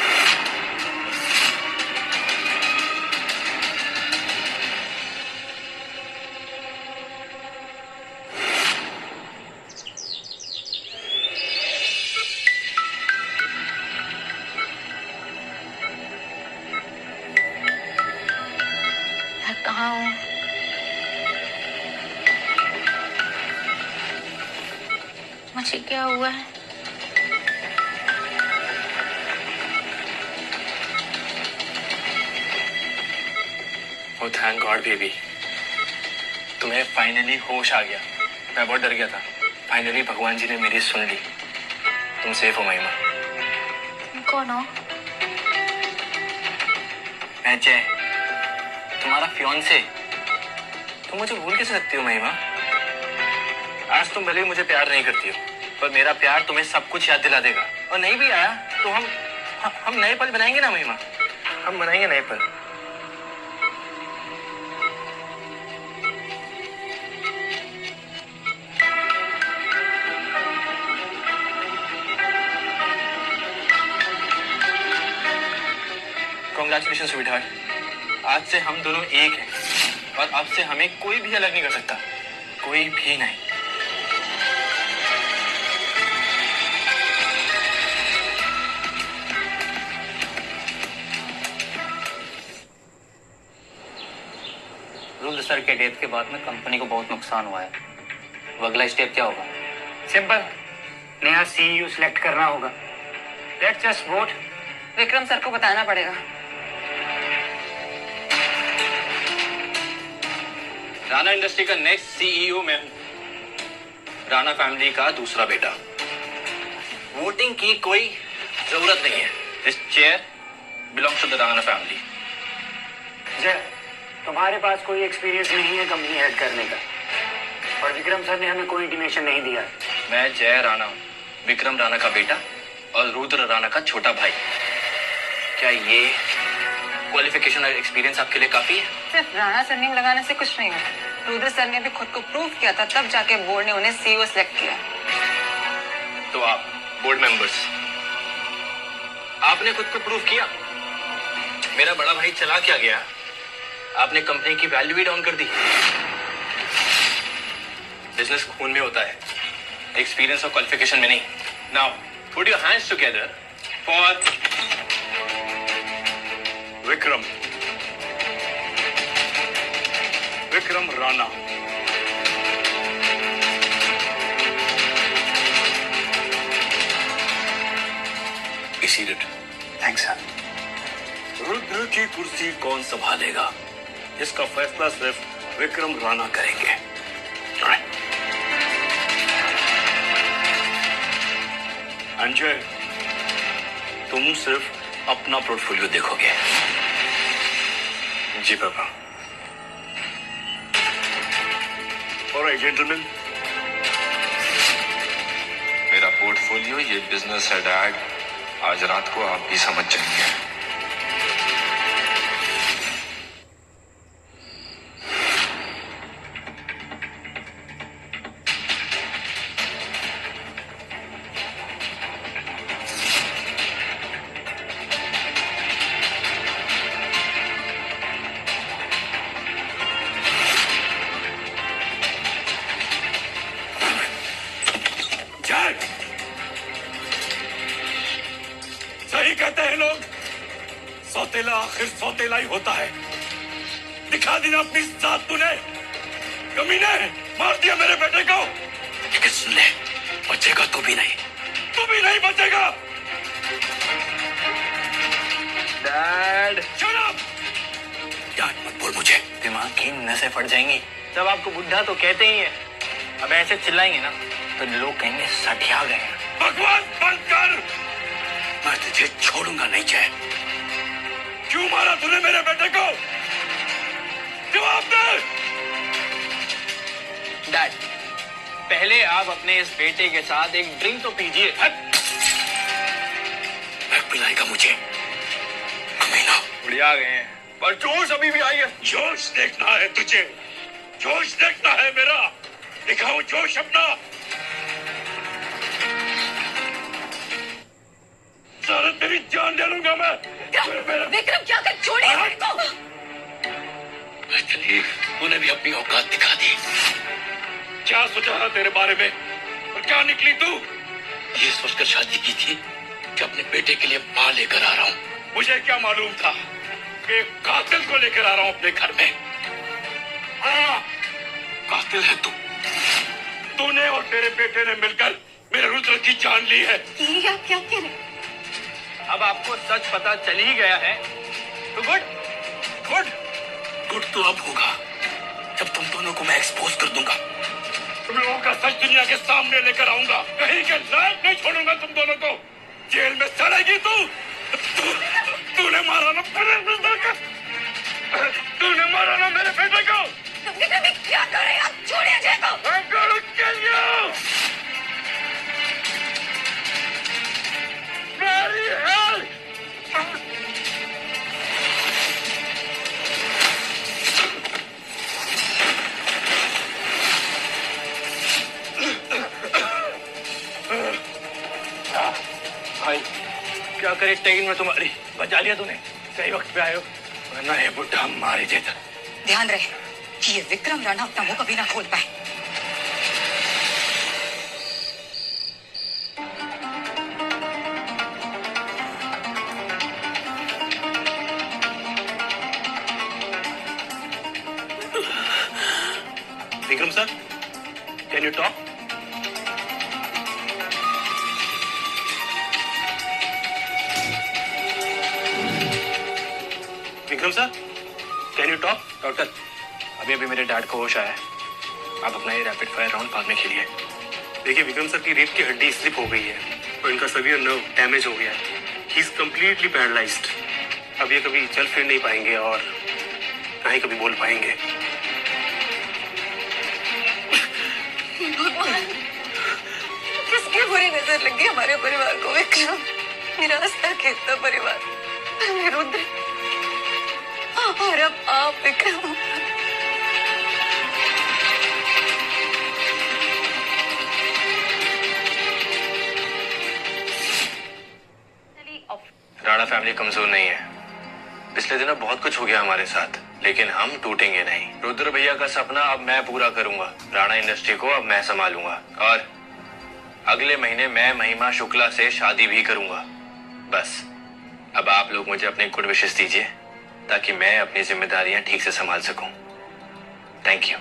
[SPEAKER 6] कहाँ हूँ? मुझे क्या हुआ है?
[SPEAKER 2] ओ थैंक गॉड बेबी, तुम्हें फाइनली होश आ गया। मैं बहुत डर गया था, फाइनली भगवान जी ने मेरी सुन ली। तुम सेफ हो महिमा।
[SPEAKER 6] कौन हो?
[SPEAKER 2] मैं जय, तुम्हारा फियांसे। तुम मुझे भूल कैसे सकती हो महिमा? आज तुम भले ही मुझे प्यार नहीं करती हो, पर मेरा प्यार तुम्हें सब कुछ याद दिला देगा। और नहीं भी आया तो हम नए पल बनाएंगे ना महिमा, हम बनाएंगे नए पल। Congratulations, sweetheart. आज से हम दोनों एक हैं और अब से हमें कोई भी अलग नहीं कर सकता, कोई भी नहीं।
[SPEAKER 4] रुद्र सर के डेथ के बाद में कंपनी को बहुत नुकसान हुआ है। वो अगला स्टेप क्या होगा?
[SPEAKER 8] सिंपल, नया सीईओ सिलेक्ट करना होगा। Let's just vote.
[SPEAKER 5] Vikram sir को बताना पड़ेगा।
[SPEAKER 2] राणा इंडस्ट्री का नेक्स्ट सीईओ मैं हूं, राणा फैमिली का दूसरा बेटा। वोटिंग की कोई जरूरत नहीं है। This chair belongs to the Rana family.
[SPEAKER 8] Jay, तुम्हारे पास कोई एक्सपीरियंस नहीं है कंपनी हेड करने का, और विक्रम सर ने हमें कोई इंटीमेशन नहीं दिया।
[SPEAKER 2] मैं जय राणा हूं, विक्रम राणा का बेटा और रुद्र राणा का छोटा भाई। क्या ये क्वालिफिकेशन और एक्सपीरियंस आपके लिए काफी है?
[SPEAKER 5] सिर्फ राणा सरनेम लगाने से कुछ नहीं होता। रुद्र सर ने भी खुद को प्रूव किया था, तब जाके बोर्ड ने उन्हें सीईओ सिलेक्ट किया।
[SPEAKER 2] तो आप बोर्ड मेंबर्स, आपने खुद को प्रूव किया। मेरा बड़ा भाई चला क्या गया, आपने कंपनी की वैल्यू ही डाउन कर दी। बिजनेस खून में होता है, एक्सपीरियंस और क्वालिफिकेशन में नहीं। Now put your hands together for Vikram Rana.
[SPEAKER 8] Thanks sir.
[SPEAKER 9] Rudra की कुर्सी कौन संभालेगा, इसका फैसला सिर्फ विक्रम राणा करेंगे। अंजय, तुम सिर्फ अपना पोर्टफोलियो देखोगे।
[SPEAKER 2] जी पापा।
[SPEAKER 9] ऑलराइट जेंटलमैन,
[SPEAKER 1] मेरा पोर्टफोलियो ये बिजनेस है डैड, आज रात को आप भी समझ जाएंगे।
[SPEAKER 9] सही कहते हैं लोग, सौतेला आखिर सौतेला ही होता है। दिखा दी ना अपनी जात तूने, कमीने, मार दिया मेरे बेटे को। लेकिन सुन ले, बचेगा तू भी नहीं बचेगा।
[SPEAKER 2] Dad,
[SPEAKER 9] Shut up! डैड मत बोल मुझे।
[SPEAKER 2] दिमाग की नसें फट जाएंगी। जब आपको बुढ़ा तो कहते ही है, अब ऐसे चिल्लाएंगे ना तो लोग कहेंगे सठिया गए।
[SPEAKER 9] बकवास बंद कर। मैं तुझे छोड़ूंगा नहीं जय। क्यों मारा तूने मेरे बेटे को? जवाब दे।
[SPEAKER 2] डैड, पहले आप अपने इस बेटे के साथ एक ड्रिंक तो पीजिए।
[SPEAKER 9] पिलाएगा मुझे? कमीना।
[SPEAKER 2] बुढ़िया गए हैं, पर जोश अभी भी आई है।
[SPEAKER 9] जोश देखना है तुझे, जोश देखना है मेरा। दिखाऊं जोश अपना। सारा तेरी जान ले लूंगा मैं।
[SPEAKER 5] विक्रम क्या कर, छोड़िए उसको।
[SPEAKER 9] चलिए, तूने भी अपनी औकात दिखा दी। क्या सोचा था तेरे बारे में और क्या निकली तू? ये सोचकर शादी की थी कि अपने बेटे के लिए मां लेकर आ रहा हूँ। मुझे क्या मालूम था कि एक कातिल को लेकर आ रहा हूँ अपने घर में। हाँ, कातिल है तू। तूने और तेरे बेटे ने मिलकर मेरे रुद्र की जान ली है।
[SPEAKER 5] ये आप क्या कह रहे हैं?
[SPEAKER 2] अब आपको सच पता चल ही गया है तो गुड गुड
[SPEAKER 9] गुड तो अब होगा जब तुम दोनों को मैं एक्सपोज कर दूंगा। तुम लोगों का सच दुनिया के सामने लेकर आऊंगा। कहीं के लायक नहीं छोड़ूंगा तुम दोनों को। जेल में सड़ेगी तू। तूने मारा ना मेरे बेटे को। तूने मारा ना मेरे बेटे को।
[SPEAKER 5] इधर भी क्या कर रहे हैं आप? छोड़िए अजय को।
[SPEAKER 9] I'm gonna kill you! Bloody hell!
[SPEAKER 2] भाई क्या करे ट्रेन में तुम्हारी, बचा लिया तूने, सही वक्त पे आयो, वरना ये बुढ़ा मार ही देता।
[SPEAKER 5] ध्यान रहे कि ये विक्रम राणा अपना मुंह कभी ना खोल पाए।
[SPEAKER 2] Vikram sir, can you talk? Vikram sir, can you talk? Doctor, अभी अभी मेरे डैड को होश आया है, आप अपना ये रैपिड फायर राउंड बाद में खेलिए। देखिए विक्रम सर की रीढ़ की हड्डी स्लिप हो गई है और इनका सवियर नर्व डैमेज हो गया है। He is completely paralysed. अब ये कभी चल फिर नहीं पाएंगे और ना ही कभी बोल पाएंगे।
[SPEAKER 5] भगवान, किसकी बुरी नजर लगी हमारे परिवार को? विक्रम, मेरा हंसता खेलता परिवार, रुद्र, और अब आप विक्रम।
[SPEAKER 1] राणा फैमिली कमजोर नहीं है। पिछले दिनों बहुत कुछ हो गया हमारे साथ, लेकिन हम टूटेंगे नहीं। रुद्र भैया का सपना अब मैं पूरा करूंगा। राणा इंडस्ट्री को अब मैं संभालूंगा और अगले महीने मैं महिमा शुक्ला से शादी भी करूंगा। बस अब आप लोग मुझे अपने गुड विशेस दीजिए ताकि मैं अपनी जिम्मेदारियां ठीक से संभाल सकूं। Thank you.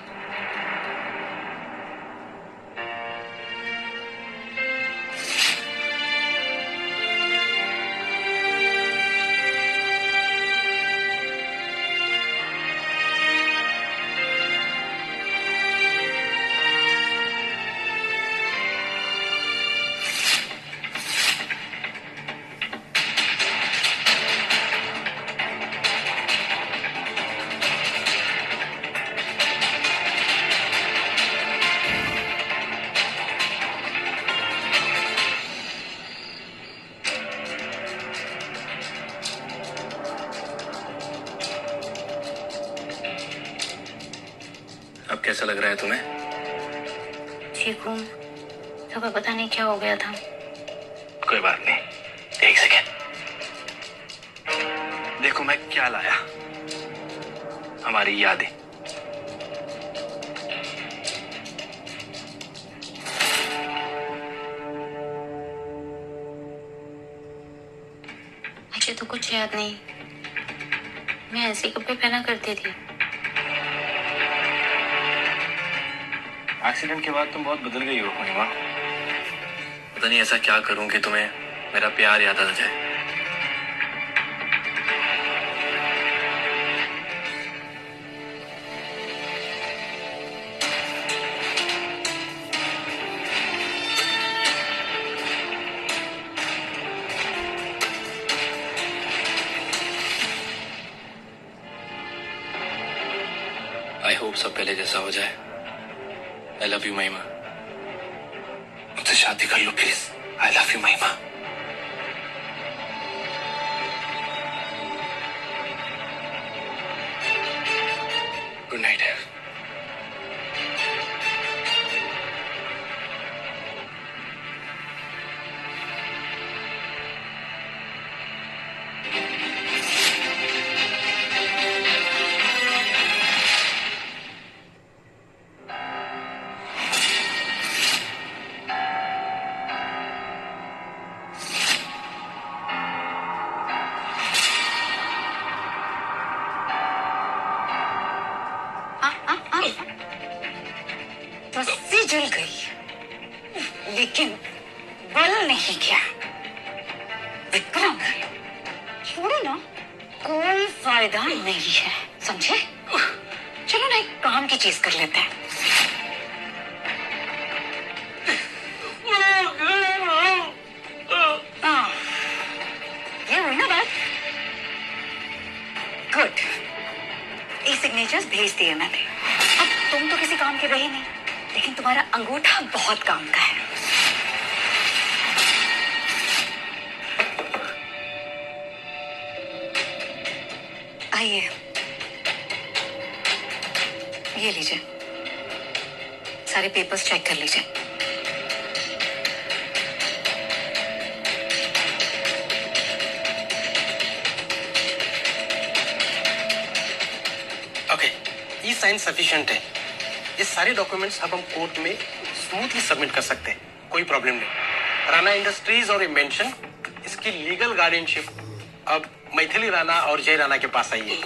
[SPEAKER 1] अब कैसा लग रहा है तुम्हें?
[SPEAKER 6] ठीक हूँ, सुबह पता नहीं क्या हो गया था।
[SPEAKER 2] कोई बात नहीं, एक सेकेंड। देखो मैं क्या लाया, हमारी यादें।
[SPEAKER 6] मुझे तो कुछ याद नहीं, मैं ऐसे कपड़े पहना करती थी।
[SPEAKER 1] एक्सीडेंट के बाद तुम बहुत बदल गई हो महिमा। पता नहीं ऐसा क्या करूं कि तुम्हें मेरा प्यार याद आ जाए। आई होप सब पहले जैसा हो जाए। I love you, महिमा। मुझसे शादी कर लो प्लीज। I love you, महिमा। Good night.
[SPEAKER 5] रस्सी जल गई लेकिन बल नहीं गया। विक्रम, छोड़ो ना, कोई फायदा नहीं है, समझे? चलो ना एक काम की चीज कर लेते हैं। ये हुई ना बात? गुड, ई सिग्नेचर्स भेज दिए मैंने। अब काम के रहे नहीं, लेकिन तुम्हारा अंगूठा बहुत काम का है। आइए, ये लीजिए, सारे पेपर्स चेक कर लीजिए।
[SPEAKER 10] ओके, ये साइन सफिशिएंट है। ये सारे डॉक्यूमेंट्स अब हम कोर्ट में स्मूथली सबमिट कर सकते हैं, कोई प्रॉब्लम नहीं। राणा इंडस्ट्रीज और इन्वेंशन, इसकी लीगल गार्डियनशिप अब मैथिली राणा और जय राणा के पास आई है।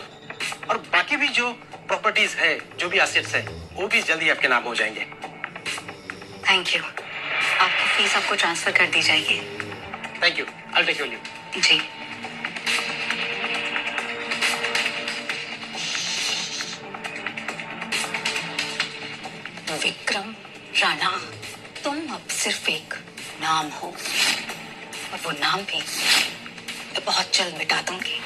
[SPEAKER 10] और बाकी भी जो प्रॉपर्टीज है, जो भी एसेट्स है, वो भी जल्दी आपके नाम हो जाएंगे।
[SPEAKER 5] Thank you. आपकी फीस आपको ट्रांसफर कर दी जाएगी।
[SPEAKER 10] Thank you, I take your leave.
[SPEAKER 5] जी। विक्रम राणा, तुम अब सिर्फ एक नाम हो, और वो नाम भी मैं बहुत जल्द मिटा दूंगी।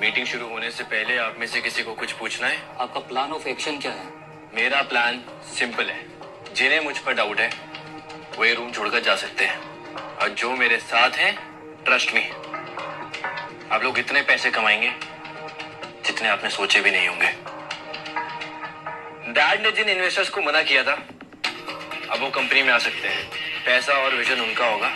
[SPEAKER 1] मीटिंग शुरू होने से पहले आप में से किसी को कुछ पूछना है?
[SPEAKER 4] आपका प्लान ऑफ एक्शन क्या है?
[SPEAKER 1] मेरा प्लान सिंपल है। जिन्हें मुझ पर डाउट है वो ये रूम छोड़कर जा सकते हैं, और जो मेरे साथ हैं, ट्रस्ट मी, आप लोग इतने पैसे कमाएंगे जितने आपने सोचे भी नहीं होंगे। डैड ने जिन इन्वेस्टर्स को मना किया था, अब वो कंपनी में आ सकते हैं। पैसा और विजन उनका होगा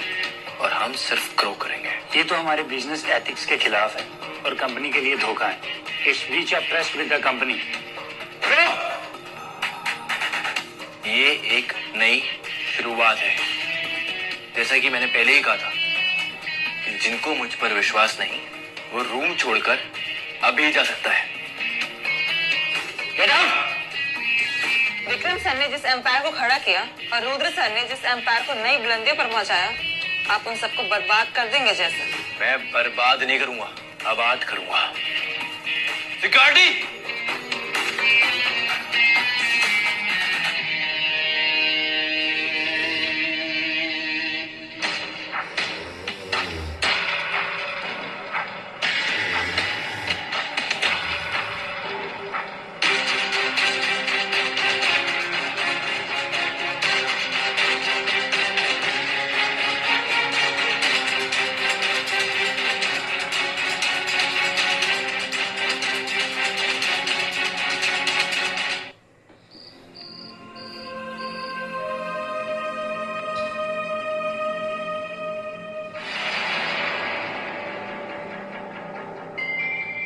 [SPEAKER 1] और हम सिर्फ ग्रो करेंगे।
[SPEAKER 8] ये तो हमारे बिजनेस एथिक्स के खिलाफ है और कंपनी के लिए धोखा है। It's breach of trust with the company.
[SPEAKER 1] ये एक नई शुरुआत है। जैसा कि मैंने पहले ही कहा था, कि जिनको मुझ पर विश्वास नहीं, वो रूम छोड़कर अभी जा सकता है।
[SPEAKER 11] विक्रम सर ने जिस एम्पायर को खड़ा किया और रुद्र सर ने जिस एम्पायर को नई बुलंदियों पर पहुंचाया, आप उन सबको बर्बाद कर देंगे जैसे।
[SPEAKER 1] मैं बर्बाद नहीं करूंगा, आबाद करूंगा। सिक्योरिटी!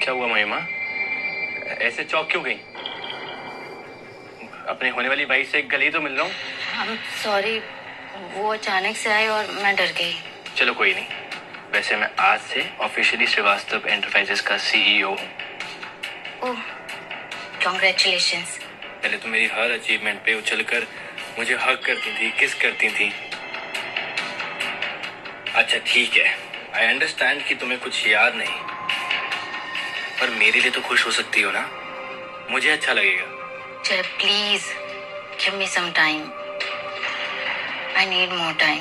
[SPEAKER 1] क्या हुआ महिमा? ऐसे चौक क्यों गई? अपने होने वाली वाइफ से एक गली तो मिल रहा हूँ।
[SPEAKER 6] सॉरी, वो अचानक से आए और मैं डर गई।
[SPEAKER 1] चलो कोई नहीं। वैसे मैं आज से ऑफिशियली श्रीवास्तव एंटरप्राइजेस का सीईओ हूँ।
[SPEAKER 6] ओह, कॉन्ग्रेचुलेशंस।
[SPEAKER 1] पहले तो मेरी हर अचीवमेंट पे उछलकर मुझे हग करती थी, किस करती थी। अच्छा ठीक है, आई अंडरस्टैंड कि तुम्हें कुछ याद नहीं, पर मेरे लिए तो खुश हो सकती हो ना? मुझे अच्छा लगेगा।
[SPEAKER 6] Jay, please give me some time. I need more time.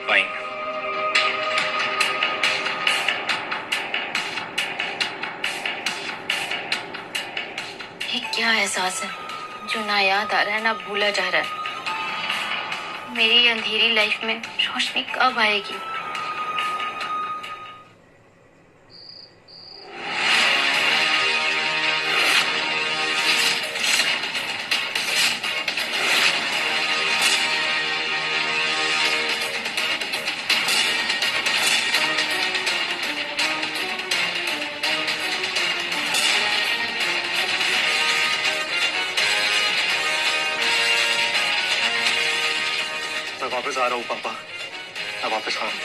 [SPEAKER 1] Fine.
[SPEAKER 6] ये क्या एहसास है जो ना याद आ रहा है, ना भूला जा रहा है। मेरी अंधेरी लाइफ में रोशनी कब आएगी?
[SPEAKER 10] मैं वापस आ रहा हूँ पापा, मैं वापस आ रहा हूँ।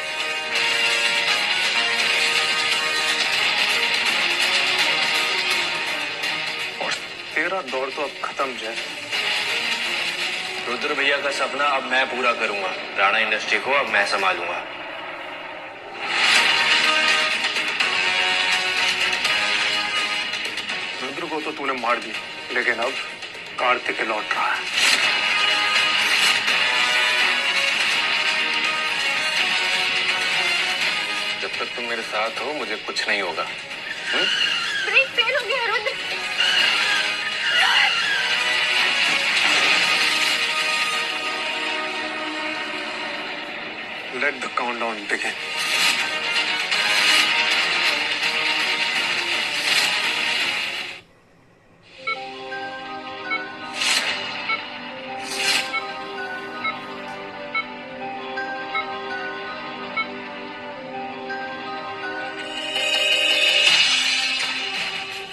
[SPEAKER 10] और तेरा दौर तो अब खत्म है।
[SPEAKER 4] रुद्र भैया का सपना अब मैं पूरा करूंगा। राणा इंडस्ट्री को अब मैं संभालूंगा।
[SPEAKER 7] रुद्र को तो तूने मार दिया, लेकिन अब कार्तिक लौट रहा है।
[SPEAKER 1] जब तक तुम मेरे साथ हो मुझे कुछ नहीं होगा।
[SPEAKER 3] ब्रेक फेल हो गया Rudra.
[SPEAKER 7] Let the countdown begin.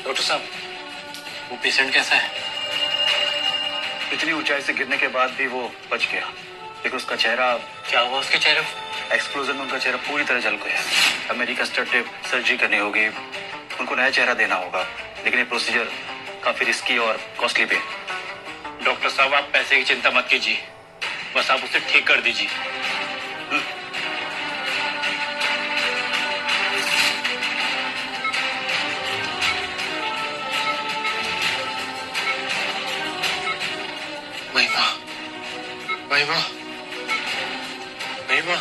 [SPEAKER 2] Doctor साहब, वो पेशेंट कैसा है?
[SPEAKER 4] इतनी ऊंचाई से गिरने के बाद भी वो बच गया, लेकिन उसका चेहरा।
[SPEAKER 2] क्या हुआ उसके चेहरे को?
[SPEAKER 4] एक्सप्लोजन में उनका चेहरा पूरी तरह जल गया। अब मेरी कस्टर्टिव सर्जरी करनी होगी, उनको नया चेहरा देना होगा, लेकिन ये प्रोसीजर काफी रिस्की और कॉस्टली भी है।
[SPEAKER 2] डॉक्टर साहब, आप पैसे की चिंता मत कीजिए, बस आप उसे ठीक कर दीजिए।
[SPEAKER 1] महिमा, महिमा, महिमा।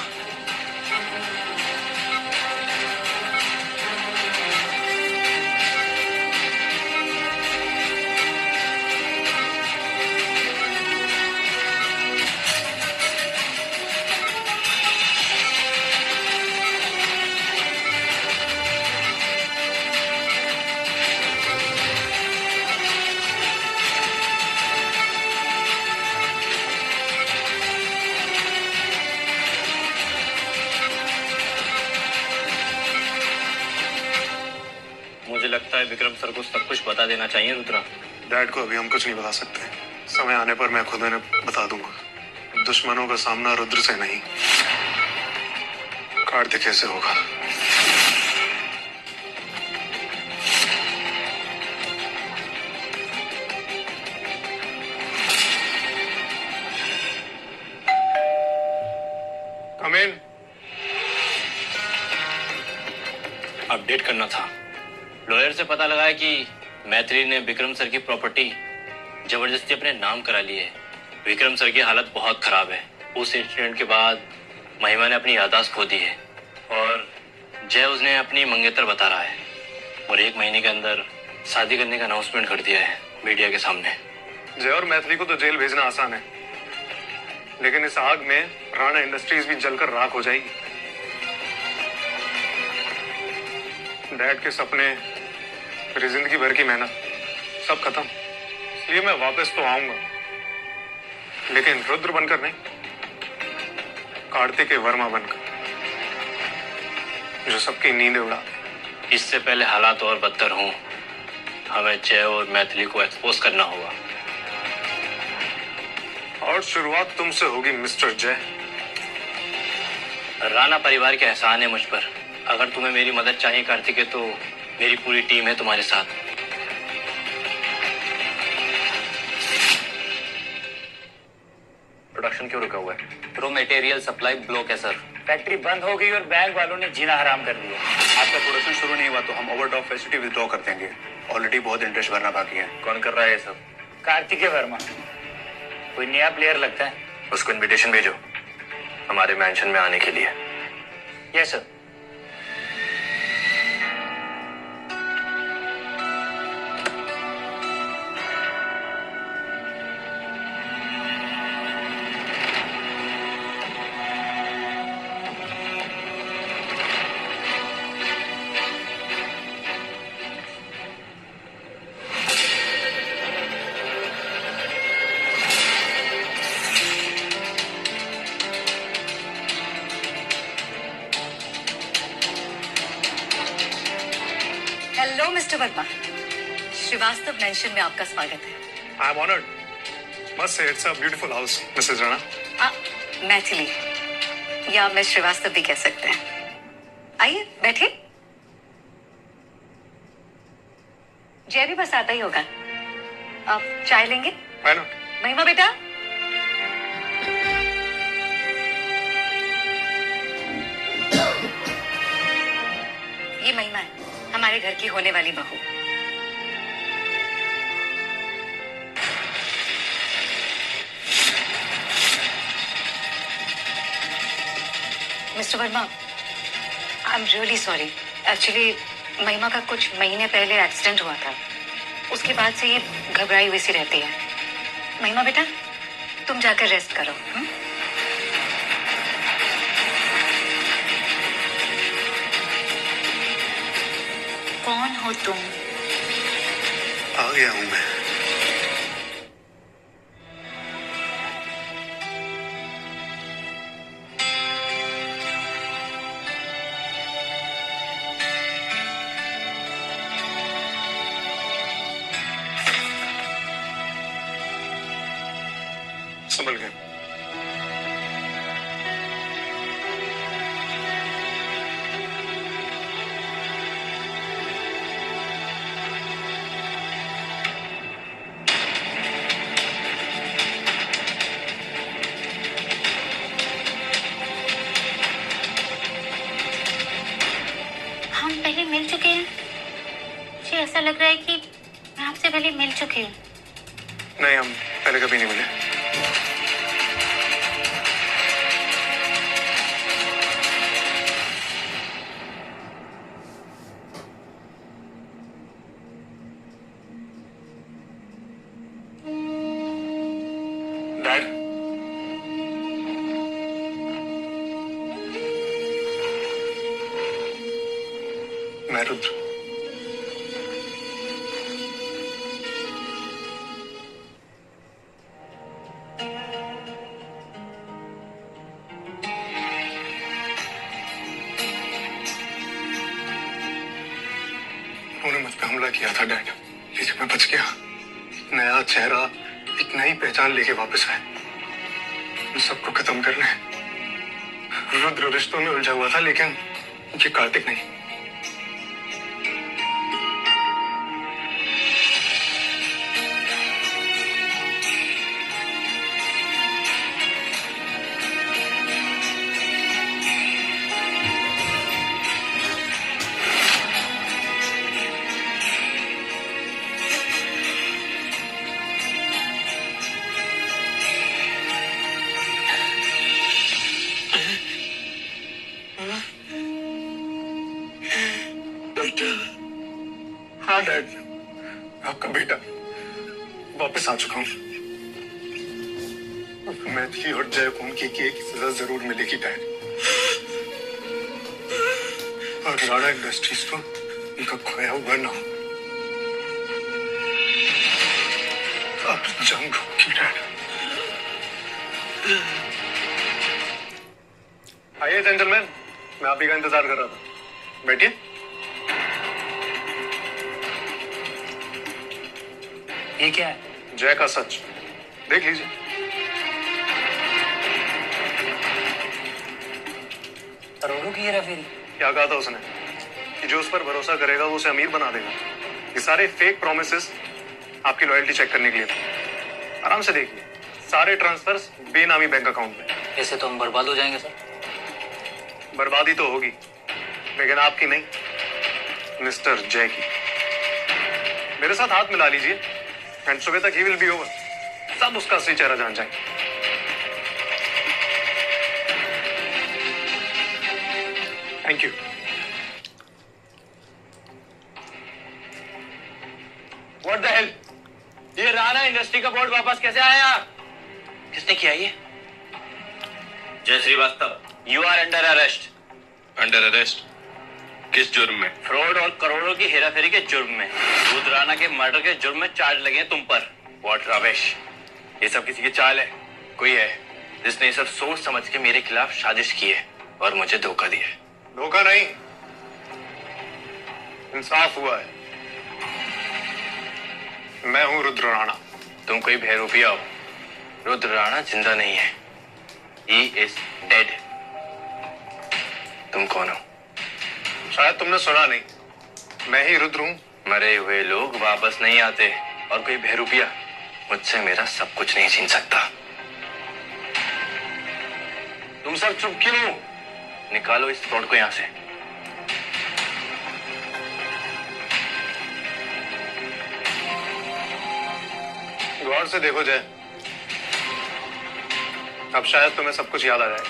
[SPEAKER 4] मुझे लगता है विक्रम सर को सब कुछ बता देना चाहिए रुद्रा।
[SPEAKER 7] डैड को अभी हम कुछ नहीं बता सकते। समय आने पर मैं खुद इन्हें बता दूंगा। दुश्मनों का सामना रुद्र से नहीं, कार्तिक से होगा। Come in.
[SPEAKER 4] अपडेट करना था। लॉयर से पता लगा है कि मैत्री ने विक्रम सर की प्रॉपर्टी जबरदस्ती अपने नाम करा ली है। विक्रम सर की हालत बहुत खराब है। उस इंसिडेंट के बाद महिमा ने अपनी याददाश्त खो दी है और जय उसने अपनी मंगेतर बता रहा है और 1 महीने के अंदर शादी करने का अनाउंसमेंट कर दिया है मीडिया के सामने।
[SPEAKER 7] जय और मैथिली को तो जेल भेजना आसान है, लेकिन इस आग में राणा इंडस्ट्रीज भी जलकर राख हो जाएगी। डैड के सपने, मेरी जिंदगी भर की मेहनत, सब खत्म। इसलिए मैं वापस तो आऊंगा, लेकिन रुद्र बनकर नहीं, कार्तिक वर्मा बनकर, जो सबकी नींदें उड़ा दे।
[SPEAKER 4] इससे पहले हालात और बदतर हों, हमें जय और मैथिली को एक्सपोज करना होगा।
[SPEAKER 7] और शुरुआत तुमसे होगी मिस्टर जय।
[SPEAKER 4] राणा परिवार के एहसान है मुझ पर। अगर तुम्हें मेरी मदद चाहिए कार्तिक, तो मेरी पूरी टीम है तुम्हारे साथ। प्रोडक्शन क्यों रुका हुआ है? रॉ मटेरियल सप्लाई ब्लॉक है सर।
[SPEAKER 8] फैक्ट्री बंद हो गई और बैंक वालों ने जीना हराम कर दिया।
[SPEAKER 7] आपका प्रोडक्शन शुरू नहीं हुआ तो हम ओवरड्राफ्ट फैसिलिटी विथड्रॉ कर देंगे। ऑलरेडी बहुत इंटरेस्ट भरना बाकी है।
[SPEAKER 4] कौन कर रहा है ये सब?
[SPEAKER 8] कार्तिकेय वर्मा, कोई नया प्लेयर लगता है।
[SPEAKER 4] उसको इनविटेशन भेजो हमारे मैंशन में आने के लिए।
[SPEAKER 8] Yes sir.
[SPEAKER 5] Hello mister Verma, Srivastava mansion में आपका स्वागत है।
[SPEAKER 7] I am honoured. Must say it's a beautiful house Mrs Rana.
[SPEAKER 5] Maithili या मैं श्रीवास्तव भी कह सकते हैं। आइए बैठिए। जय भी बस आता ही होगा। आप चाय लेंगे?
[SPEAKER 7] Why not?
[SPEAKER 5] महिमा बेटा, ये महिमा है, हमारे घर की होने वाली बहू। Mister Verma, I am really sorry. Actually महिमा का कुछ महीने पहले एक्सीडेंट हुआ था, उसके बाद से ये घबराई हुई सी रहती है। महिमा बेटा, तुम जाकर रेस्ट करो। कौन हो तुम?
[SPEAKER 7] आ गया हूं मैं। संभल गए।
[SPEAKER 6] हम पहले मिल चुके हैं। मुझे ऐसा लग रहा है कि मैं आपसे पहले मिल चुकी हूँ।
[SPEAKER 7] नहीं, हम पहले कभी नहीं मिले। डैड, मैं रुद्र। उन्होंने मुझ पे हमला किया था डैड, लेकिन मैं बच गया। नया चेहरा, एक नई पहचान लेके वापस आए, उन सबको खत्म करने। रुद्र रिश्तों में उलझा हुआ था, लेकिन ये कार्तिक नहीं। हाँ डैड, आपका बेटा वापस आ चुका हूँ। मैथिली और जय को उनकी की एक सजा जरूर मिलेगी डैड। और राणा इंडस्ट्रीज को उनका खोया हुआ ना हो। अब जंग होगी डैड। आइए जेंटलमैन, मैं आप ही का इंतजार कर रहा था। बैठिए।
[SPEAKER 8] ये क्या है?
[SPEAKER 7] जय का सच, देख लीजिए।
[SPEAKER 8] करोड़ों की हेराफेरी।
[SPEAKER 7] क्या कहा था उसने कि जो उस पर भरोसा करेगा वो उसे अमीर बना देगा। ये सारे फेक प्रॉमिसेस आपकी लॉयल्टी चेक करने के लिए थे। आराम से देखिए, सारे ट्रांसफर्स बेनामी बैंक अकाउंट में।
[SPEAKER 8] ऐसे तो हम बर्बाद हो जाएंगे सर।
[SPEAKER 7] बर्बादी तो होगी, लेकिन आपकी नहीं, मिस्टर जय की। मेरे साथ हाथ मिला लीजिए, एंड सुबह तक ही विल बी ओवर। सब उसका असली चेहरा जान जाएंगे। Thank you.
[SPEAKER 4] What the hell? ये राणा इंडस्ट्री का बोर्ड वापस कैसे आया? किसने किया ये? Jay Srivastava, you are under arrest.
[SPEAKER 1] Under arrest? किस जुर्म में?
[SPEAKER 4] फ्रॉड और करोड़ों की हेराफेरी के जुर्म में। रुद्र राणा के मर्डर के जुर्म में चार्ज लगे हैं तुम पर। व्हाट रवेश, ये सब किसी की चाल है? कोई है जिसने ये सब सोच समझ के मेरे खिलाफ साजिश की है और मुझे धोखा दिया है।
[SPEAKER 7] धोखा नहीं, इंसाफ हुआ है। मैं हूं रुद्र राणा।
[SPEAKER 4] तुम कोई बहरूपिया हो। रुद्र राणा जिंदा नहीं है, ही इज डेड। तुम कौन हो?
[SPEAKER 7] शायद तुमने सुना नहीं, मैं ही रुद्र हूं।
[SPEAKER 4] मरे हुए लोग वापस नहीं आते, और कोई बहरूपिया मुझसे मेरा सब कुछ नहीं छीन सकता। तुम सब चुप क्यों? निकालो इस फ्रॉड को यहां से।
[SPEAKER 7] गौर से देखो जय, अब शायद तुम्हें सब कुछ याद आ जाए।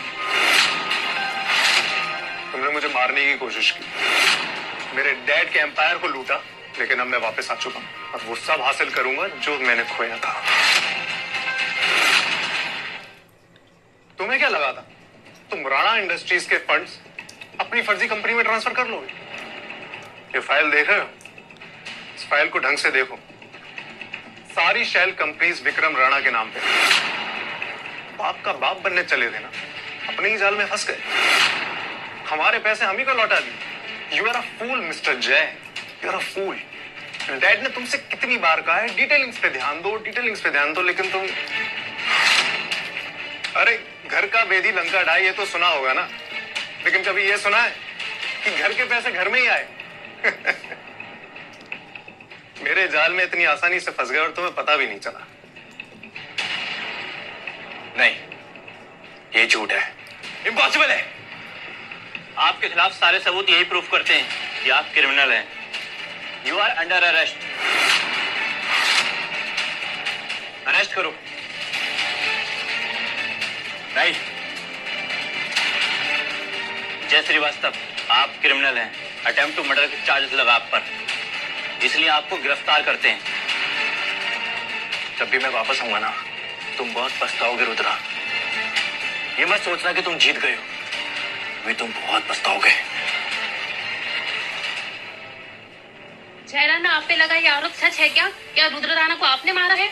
[SPEAKER 7] तुमने मुझे मारने की कोशिश की, मेरे डैड के एम्पायर को लूटा, लेकिन अब मैं वापस आ चुका हूं और वो सब हासिल करूंगा जो मैंने खोया था। तुम्हें क्या लगा था तुम राणा इंडस्ट्रीज के फंड्स अपनी फर्जी कंपनी में ट्रांसफर कर लोगे? ये फाइल देख रहे हो? इस फाइल को ढंग से देखो। सारी शेल कंपनीज विक्रम राणा के नाम पे। बाप का बाप बनने चले थे ना, अपने ही जाल में फंस गए। हमारे पैसे हम ही को लौटा दिए। You are a fool mister Jay, you are a fool. Dad ने तुमसे कितनी बार कहा है डिटेलिंग्स पे ध्यान दो, डिटेलिंग्स पे ध्यान दो, लेकिन तुम, अरे घर का बेदी लंका ढाई, ये तो सुना होगा ना, लेकिन कभी ये सुना है कि घर के पैसे घर में ही आए? मेरे जाल में इतनी आसानी से फंस गए और तुम्हें पता भी नहीं चला।
[SPEAKER 4] नहीं, ये झूठ है, इम्पॉसिबल है। आपके खिलाफ सारे सबूत यही प्रूफ करते हैं कि आप क्रिमिनल हैं। You are under arrest. Arrest करो। नहीं, जय श्रीवास्तव, आप क्रिमिनल हैं। अटेम्प्ट टू मर्डर के चार्जेस लगा आप पर, इसलिए आपको गिरफ्तार करते हैं।
[SPEAKER 2] जब भी मैं वापस आऊंगा ना, तुम बहुत पछताओगे रुद्रा। ये मत सोचना कि तुम जीत गए हो, वे तुम बहुत पछताओगे।
[SPEAKER 3] जय राणा, आप पे लगा ये आरोप सच है क्या? क्या रुद्र राणा को आपने मारा है?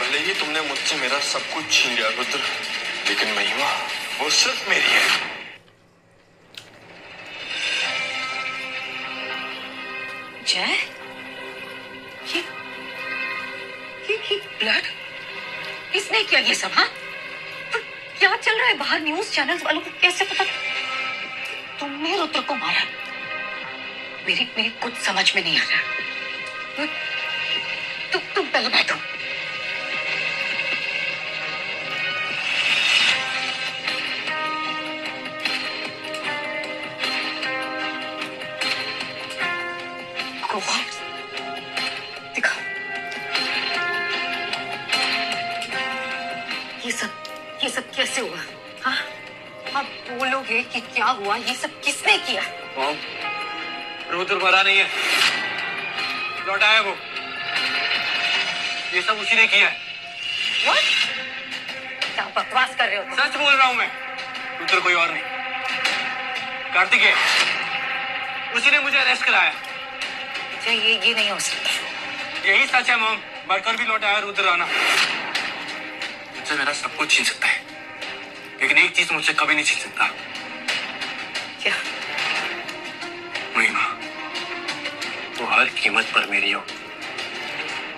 [SPEAKER 1] भले ही तुमने मुझसे मेरा सब कुछ छीन लिया रुद्र, लेकिन महिमा वो सिर्फ मेरी है।
[SPEAKER 5] जय, ये ब्लड किसने किया ये सब? हाँ, तो क्या चल रहा है बाहर? न्यूज चैनल्स वालों को कैसे पता तुमने रुद्र को मारा? मेरी कुछ समझ में नहीं आ रहा। तुम पहले बैठो। दिखाओ। ये सब कैसे हुआ? हाँ, आप बोलोगे कि क्या हुआ? ये सब किसने किया?
[SPEAKER 2] रुद्र मरा नहीं है, लौट आया वो। ये सब उसी ने किया है।
[SPEAKER 5] What? क्या बकवास कर रहे हो?
[SPEAKER 2] सच बोल रहा हूं मैं। रुद्र कोई और नहीं, कार्तिक है। उसी ने मुझे अरेस्ट कराया।
[SPEAKER 5] ये नहीं हो सकता।
[SPEAKER 2] यही सच है मॉम। मरकर भी लौट आया रुद्र राणा। मुझसे मेरा सब कुछ छीन सकता है, लेकिन एक चीज मुझसे कभी नहीं छीन सकता।
[SPEAKER 5] क्या?
[SPEAKER 2] महिमा, वो हर कीमत पर मेरी हो।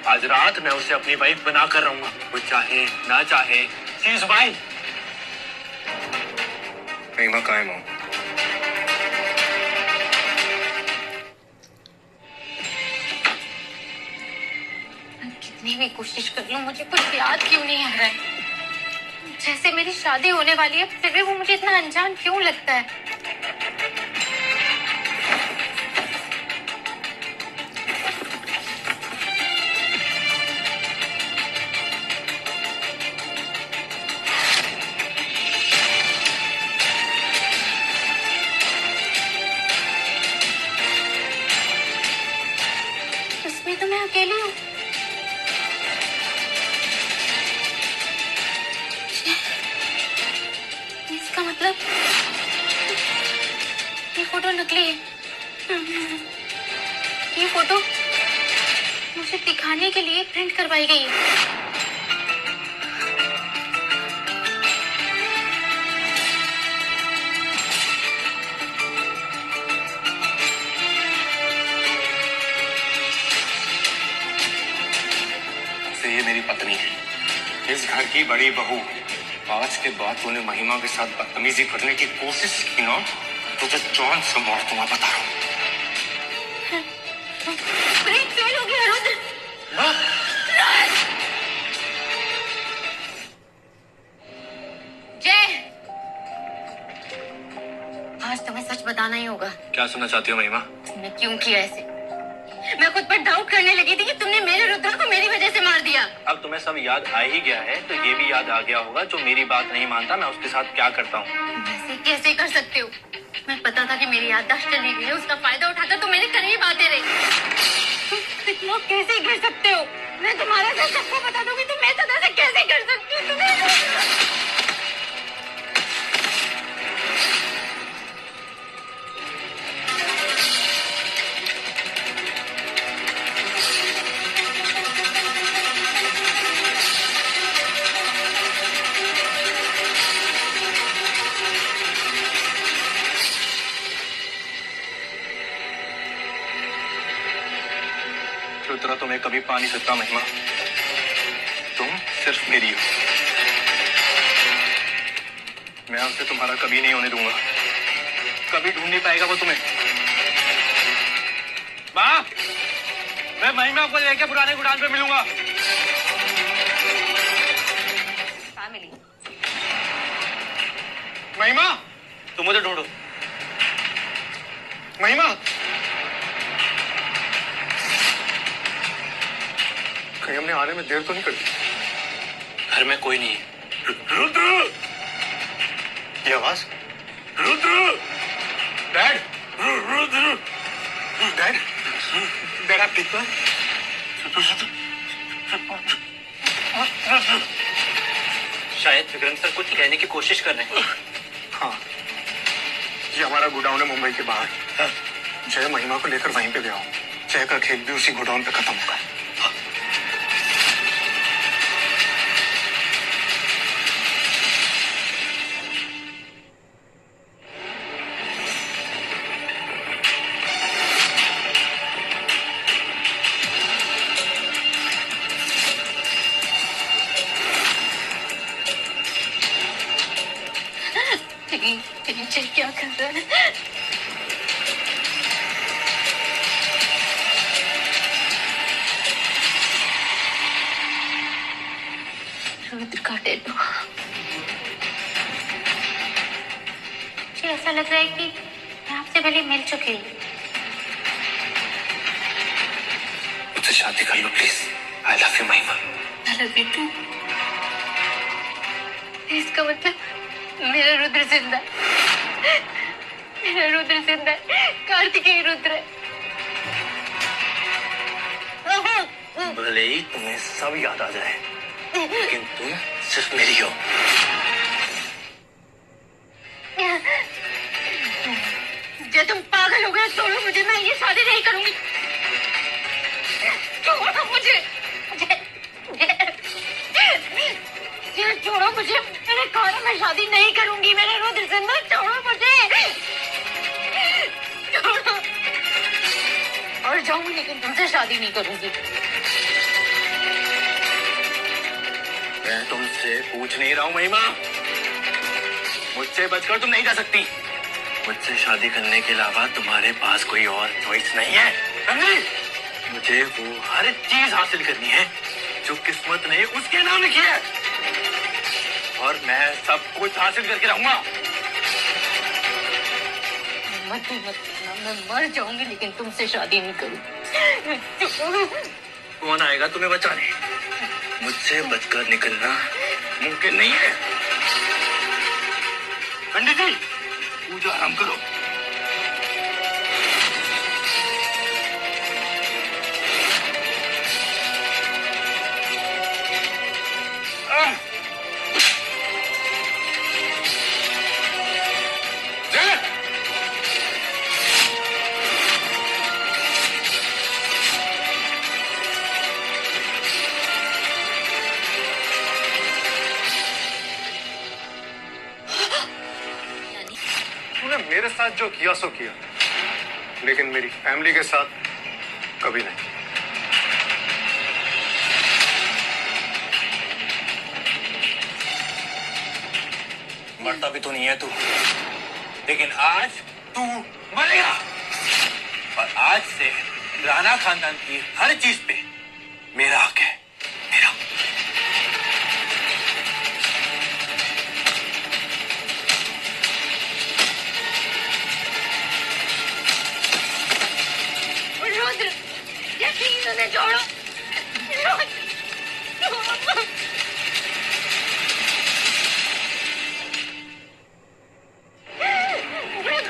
[SPEAKER 2] आज रात मैं उसे अपनी वाइफ बना कर रहूंगा, वो चाहे ना चाहे। She is mine.
[SPEAKER 7] महिमा कहाँ है मॉम?
[SPEAKER 3] कितनी भी कोशिश कर लूं, मुझे कुछ याद क्यों नहीं आ रहा है? जैसे मेरी शादी होने वाली है, फिर भी वो मुझे इतना अनजान क्यों लगता है? इसमें तो मैं अकेली हूँ। इसका मतलब ये फोटो नकली है। ये फोटो मुझे दिखाने के लिए प्रिंट करवाई गई है।
[SPEAKER 7] ये मेरी पत्नी है, इस घर की बड़ी बहू,
[SPEAKER 1] आज के बाद तूने महिमा के साथ बदतमीजी करने की कोशिश की ना, तुझे जान से मार दूंगा, बता रहा हूँ।
[SPEAKER 3] ब्रेक फेल हो गया रुद्र। जय, आज तुम्हें सच बताना ही होगा।
[SPEAKER 2] क्या सुनना चाहती हो महिमा?
[SPEAKER 3] तुमने क्यों किया ऐसे? मैं खुद पर डाउट करने लगी थी कि तुमने मेरे रुद्र को मेरी वजह से मार दिया।
[SPEAKER 4] अब तुम्हें सब याद आ ही गया है तो ये भी याद आ गया होगा, जो मेरी बात नहीं मानता मैं उसके साथ क्या करता हूँ।
[SPEAKER 3] ऐसे कैसे कर सकते हो? मैं पता था कि मेरी याददाश्त चली गई है, उसका फायदा उठाकर तुम मेरे करीब आते रहे। तुम इतना कैसे कर सकते हो? मैं तुम्हारा सच सबको बता दूंगी, तुम मेरे साथ ऐसे कैसे कर सकते हो? तुम्हें
[SPEAKER 2] रुद्रा तुम्हें कभी पा नहीं सकता महिमा, तुम सिर्फ मेरी हो। मैं उसे तुम्हारा कभी नहीं होने दूंगा, कभी ढूंढ नहीं पाएगा वो तुम्हें। माँ, मैं महिमा को लेकर पुराने गुडान पे मिलूंगा।
[SPEAKER 11] फैमिली
[SPEAKER 2] महिमा, तुम मुझे ढूंढो। महिमा,
[SPEAKER 7] कहीं हमने आने में देर तो नहीं कर दी?
[SPEAKER 4] घर में कोई नहीं है।
[SPEAKER 9] रुद्र,
[SPEAKER 7] ये आवाज?
[SPEAKER 9] Rudra,
[SPEAKER 7] dad,
[SPEAKER 9] Rudra,
[SPEAKER 7] dad, dad आप ठीक हो?
[SPEAKER 4] शायद विक्रम सर कुछ कहने की कोशिश कर रहे हैं।
[SPEAKER 7] हाँ, ये हमारा गोडाउन है मुंबई के बाहर। जय महिमा को लेकर वहीं पे गया हूँ। जय का खेल भी उसी गोडाउन पे खत्म होगा।
[SPEAKER 3] जय क्या कर रहा है? रुद्र का डेड बॉडी।
[SPEAKER 6] मुझे ऐसा लग रहा है कि मैं आपसे पहले मिल चुकी हूँ।
[SPEAKER 1] मुझसे शादी कर लो प्लीज। आई लव यू महिमा।
[SPEAKER 3] I love you too। इसका मतलब मेरा रुद्र जिंदा है। मेरा रुद्र जिंदा है। कार्तिकेय रुद्र है।
[SPEAKER 2] भले ही तुम्हें सब याद आ जाए, लेकिन तुम सिर्फ मेरी हो।
[SPEAKER 3] जब तुम पागल हो गए, छोड़ो मुझे, मैं ये शादी नहीं करूंगी। छोड़ो मुझे, छोड़ो मुझे, मैंने कहा मैं शादी नहीं करूंगी। मेरे रुद्र जिंदा, छोड़ो मुझे, छोड़ो। और जाऊंगी लेकिन तुमसे शादी नहीं करूंगी।
[SPEAKER 2] मैं तुमसे पूछ नहीं रहा हूँ महिमा, मुझसे बचकर तुम नहीं जा सकती। मुझसे शादी करने के अलावा तुम्हारे पास कोई और चॉइस नहीं है, समझी? मुझे वो हर चीज हासिल करनी है जो किस्मत ने उसके नाम लिखी है, और मैं सब कुछ हासिल करके रहूंगा।
[SPEAKER 3] मत करना, मैं मर जाऊंगी लेकिन तुमसे शादी नहीं करूंगी।
[SPEAKER 2] कौन आएगा तुम्हें बचाने? मुझसे बचकर निकलना मुमकिन नहीं है। पंडित जी, पूजा आराम करो।
[SPEAKER 7] तूने मेरे साथ जो किया सो किया, लेकिन मेरी फैमिली के साथ कभी नहीं।
[SPEAKER 9] मरता भी तो नहीं है तू, लेकिन आज तू मरेगा। और आज से राणा खानदान की हर चीज पे मेरा हक है, मेरा।
[SPEAKER 3] रुद्र, ये प्लीज उन्हें छोड़ो। रुद्र,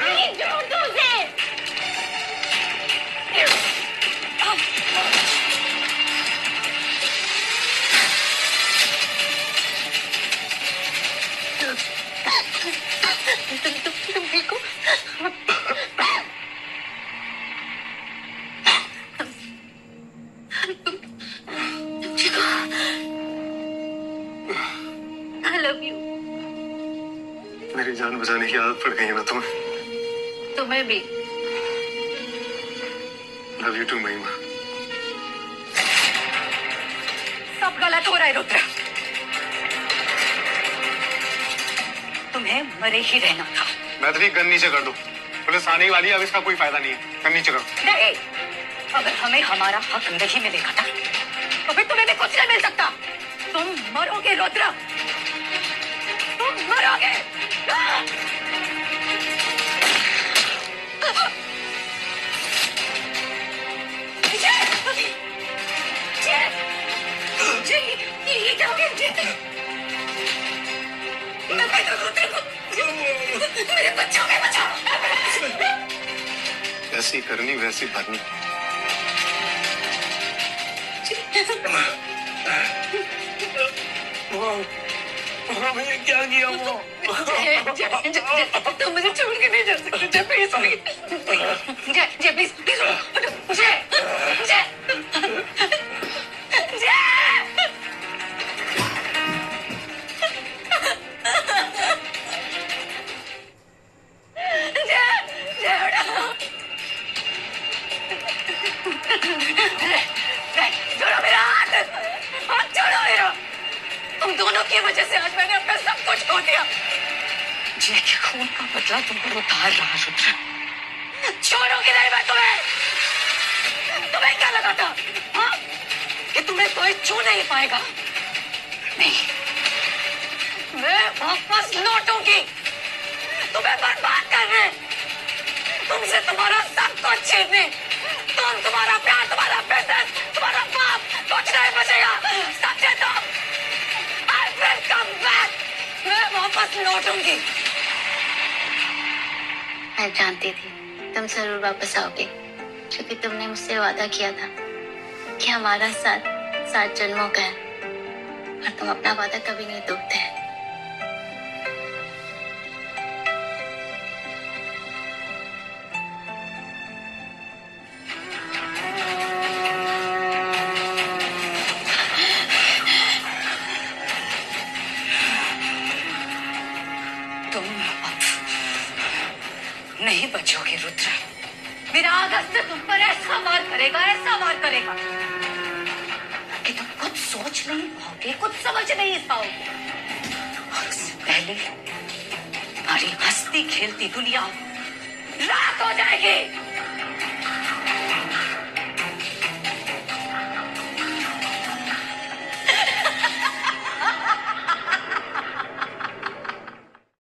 [SPEAKER 3] प्लीज छोड़ दो उसे। तुम ठीक हो? I love you.
[SPEAKER 7] मेरी जान बचाने की आदत पड़ गई है ना तुम्हें।
[SPEAKER 3] तुम्हें भी।
[SPEAKER 7] लव यू टू महिमा।
[SPEAKER 5] सब गलत हो रहा है रुद्र। तुम्हें मरे ही रहना था।
[SPEAKER 7] मैथिली, गन नीचे कर दो। पुलिस आने वाली है, अब इसका कोई फायदा नहीं है। गन नीचे करो।
[SPEAKER 5] नहीं, अगर हमें हमारा हक नहीं मिलेगा था तो फिर तुम्हें भी कुछ नहीं मिल सकता। तुम मरोगे रुद्र, तुम मरोगे। ये क्या हो गया? मेरे बच्चों के बचाओ।
[SPEAKER 7] ऐसी करनी वैसी भरनी।
[SPEAKER 9] मैंने क्या किया वो?
[SPEAKER 3] तुम मुझे छोड़ के नहीं जा सकते। जय प्लीज, जय प्लीज, जय तुम दोनों की वजह से आज मैंने अपना सब कुछ खो दिया।
[SPEAKER 5] जय के खून का बदला तुम पर उतार रहा रुद्र।
[SPEAKER 3] छोड़ोगे नहीं मैं तुम्हें। तुम्हें क्या लगा था हाँ?
[SPEAKER 5] कि तुम्हें कोई छू नहीं पाएगा? नहीं,
[SPEAKER 3] मैं वापस लौटूंगी। तुम्हें बर्बाद करने, तुमसे तुम्हारा सब कुछ छीनने, तुम्हारा प्यार, तुम्हारा बिजनेस, तुम्हारा बाप, कुछ नहीं बचेगा। समझे तुम? I will come back. मैं वापस लौटूंगी।
[SPEAKER 6] मैं जानती थी तुम जरूर वापस आओगे, क्योंकि तुमने मुझसे वादा किया था कि हमारा साथ 7 जन्मों का है, और तुम अपना वादा कभी नहीं तोड़ते।
[SPEAKER 5] नहीं बचोगे रुद्र। मेरा अगस्त तुम पर ऐसा वार करेगा कि तुम कुछ सोच नहीं पाओगे, कुछ समझ नहीं पाओगे। और उससे पहले तुम्हारी हंसती खेलती दुनिया रात हो जाएगी।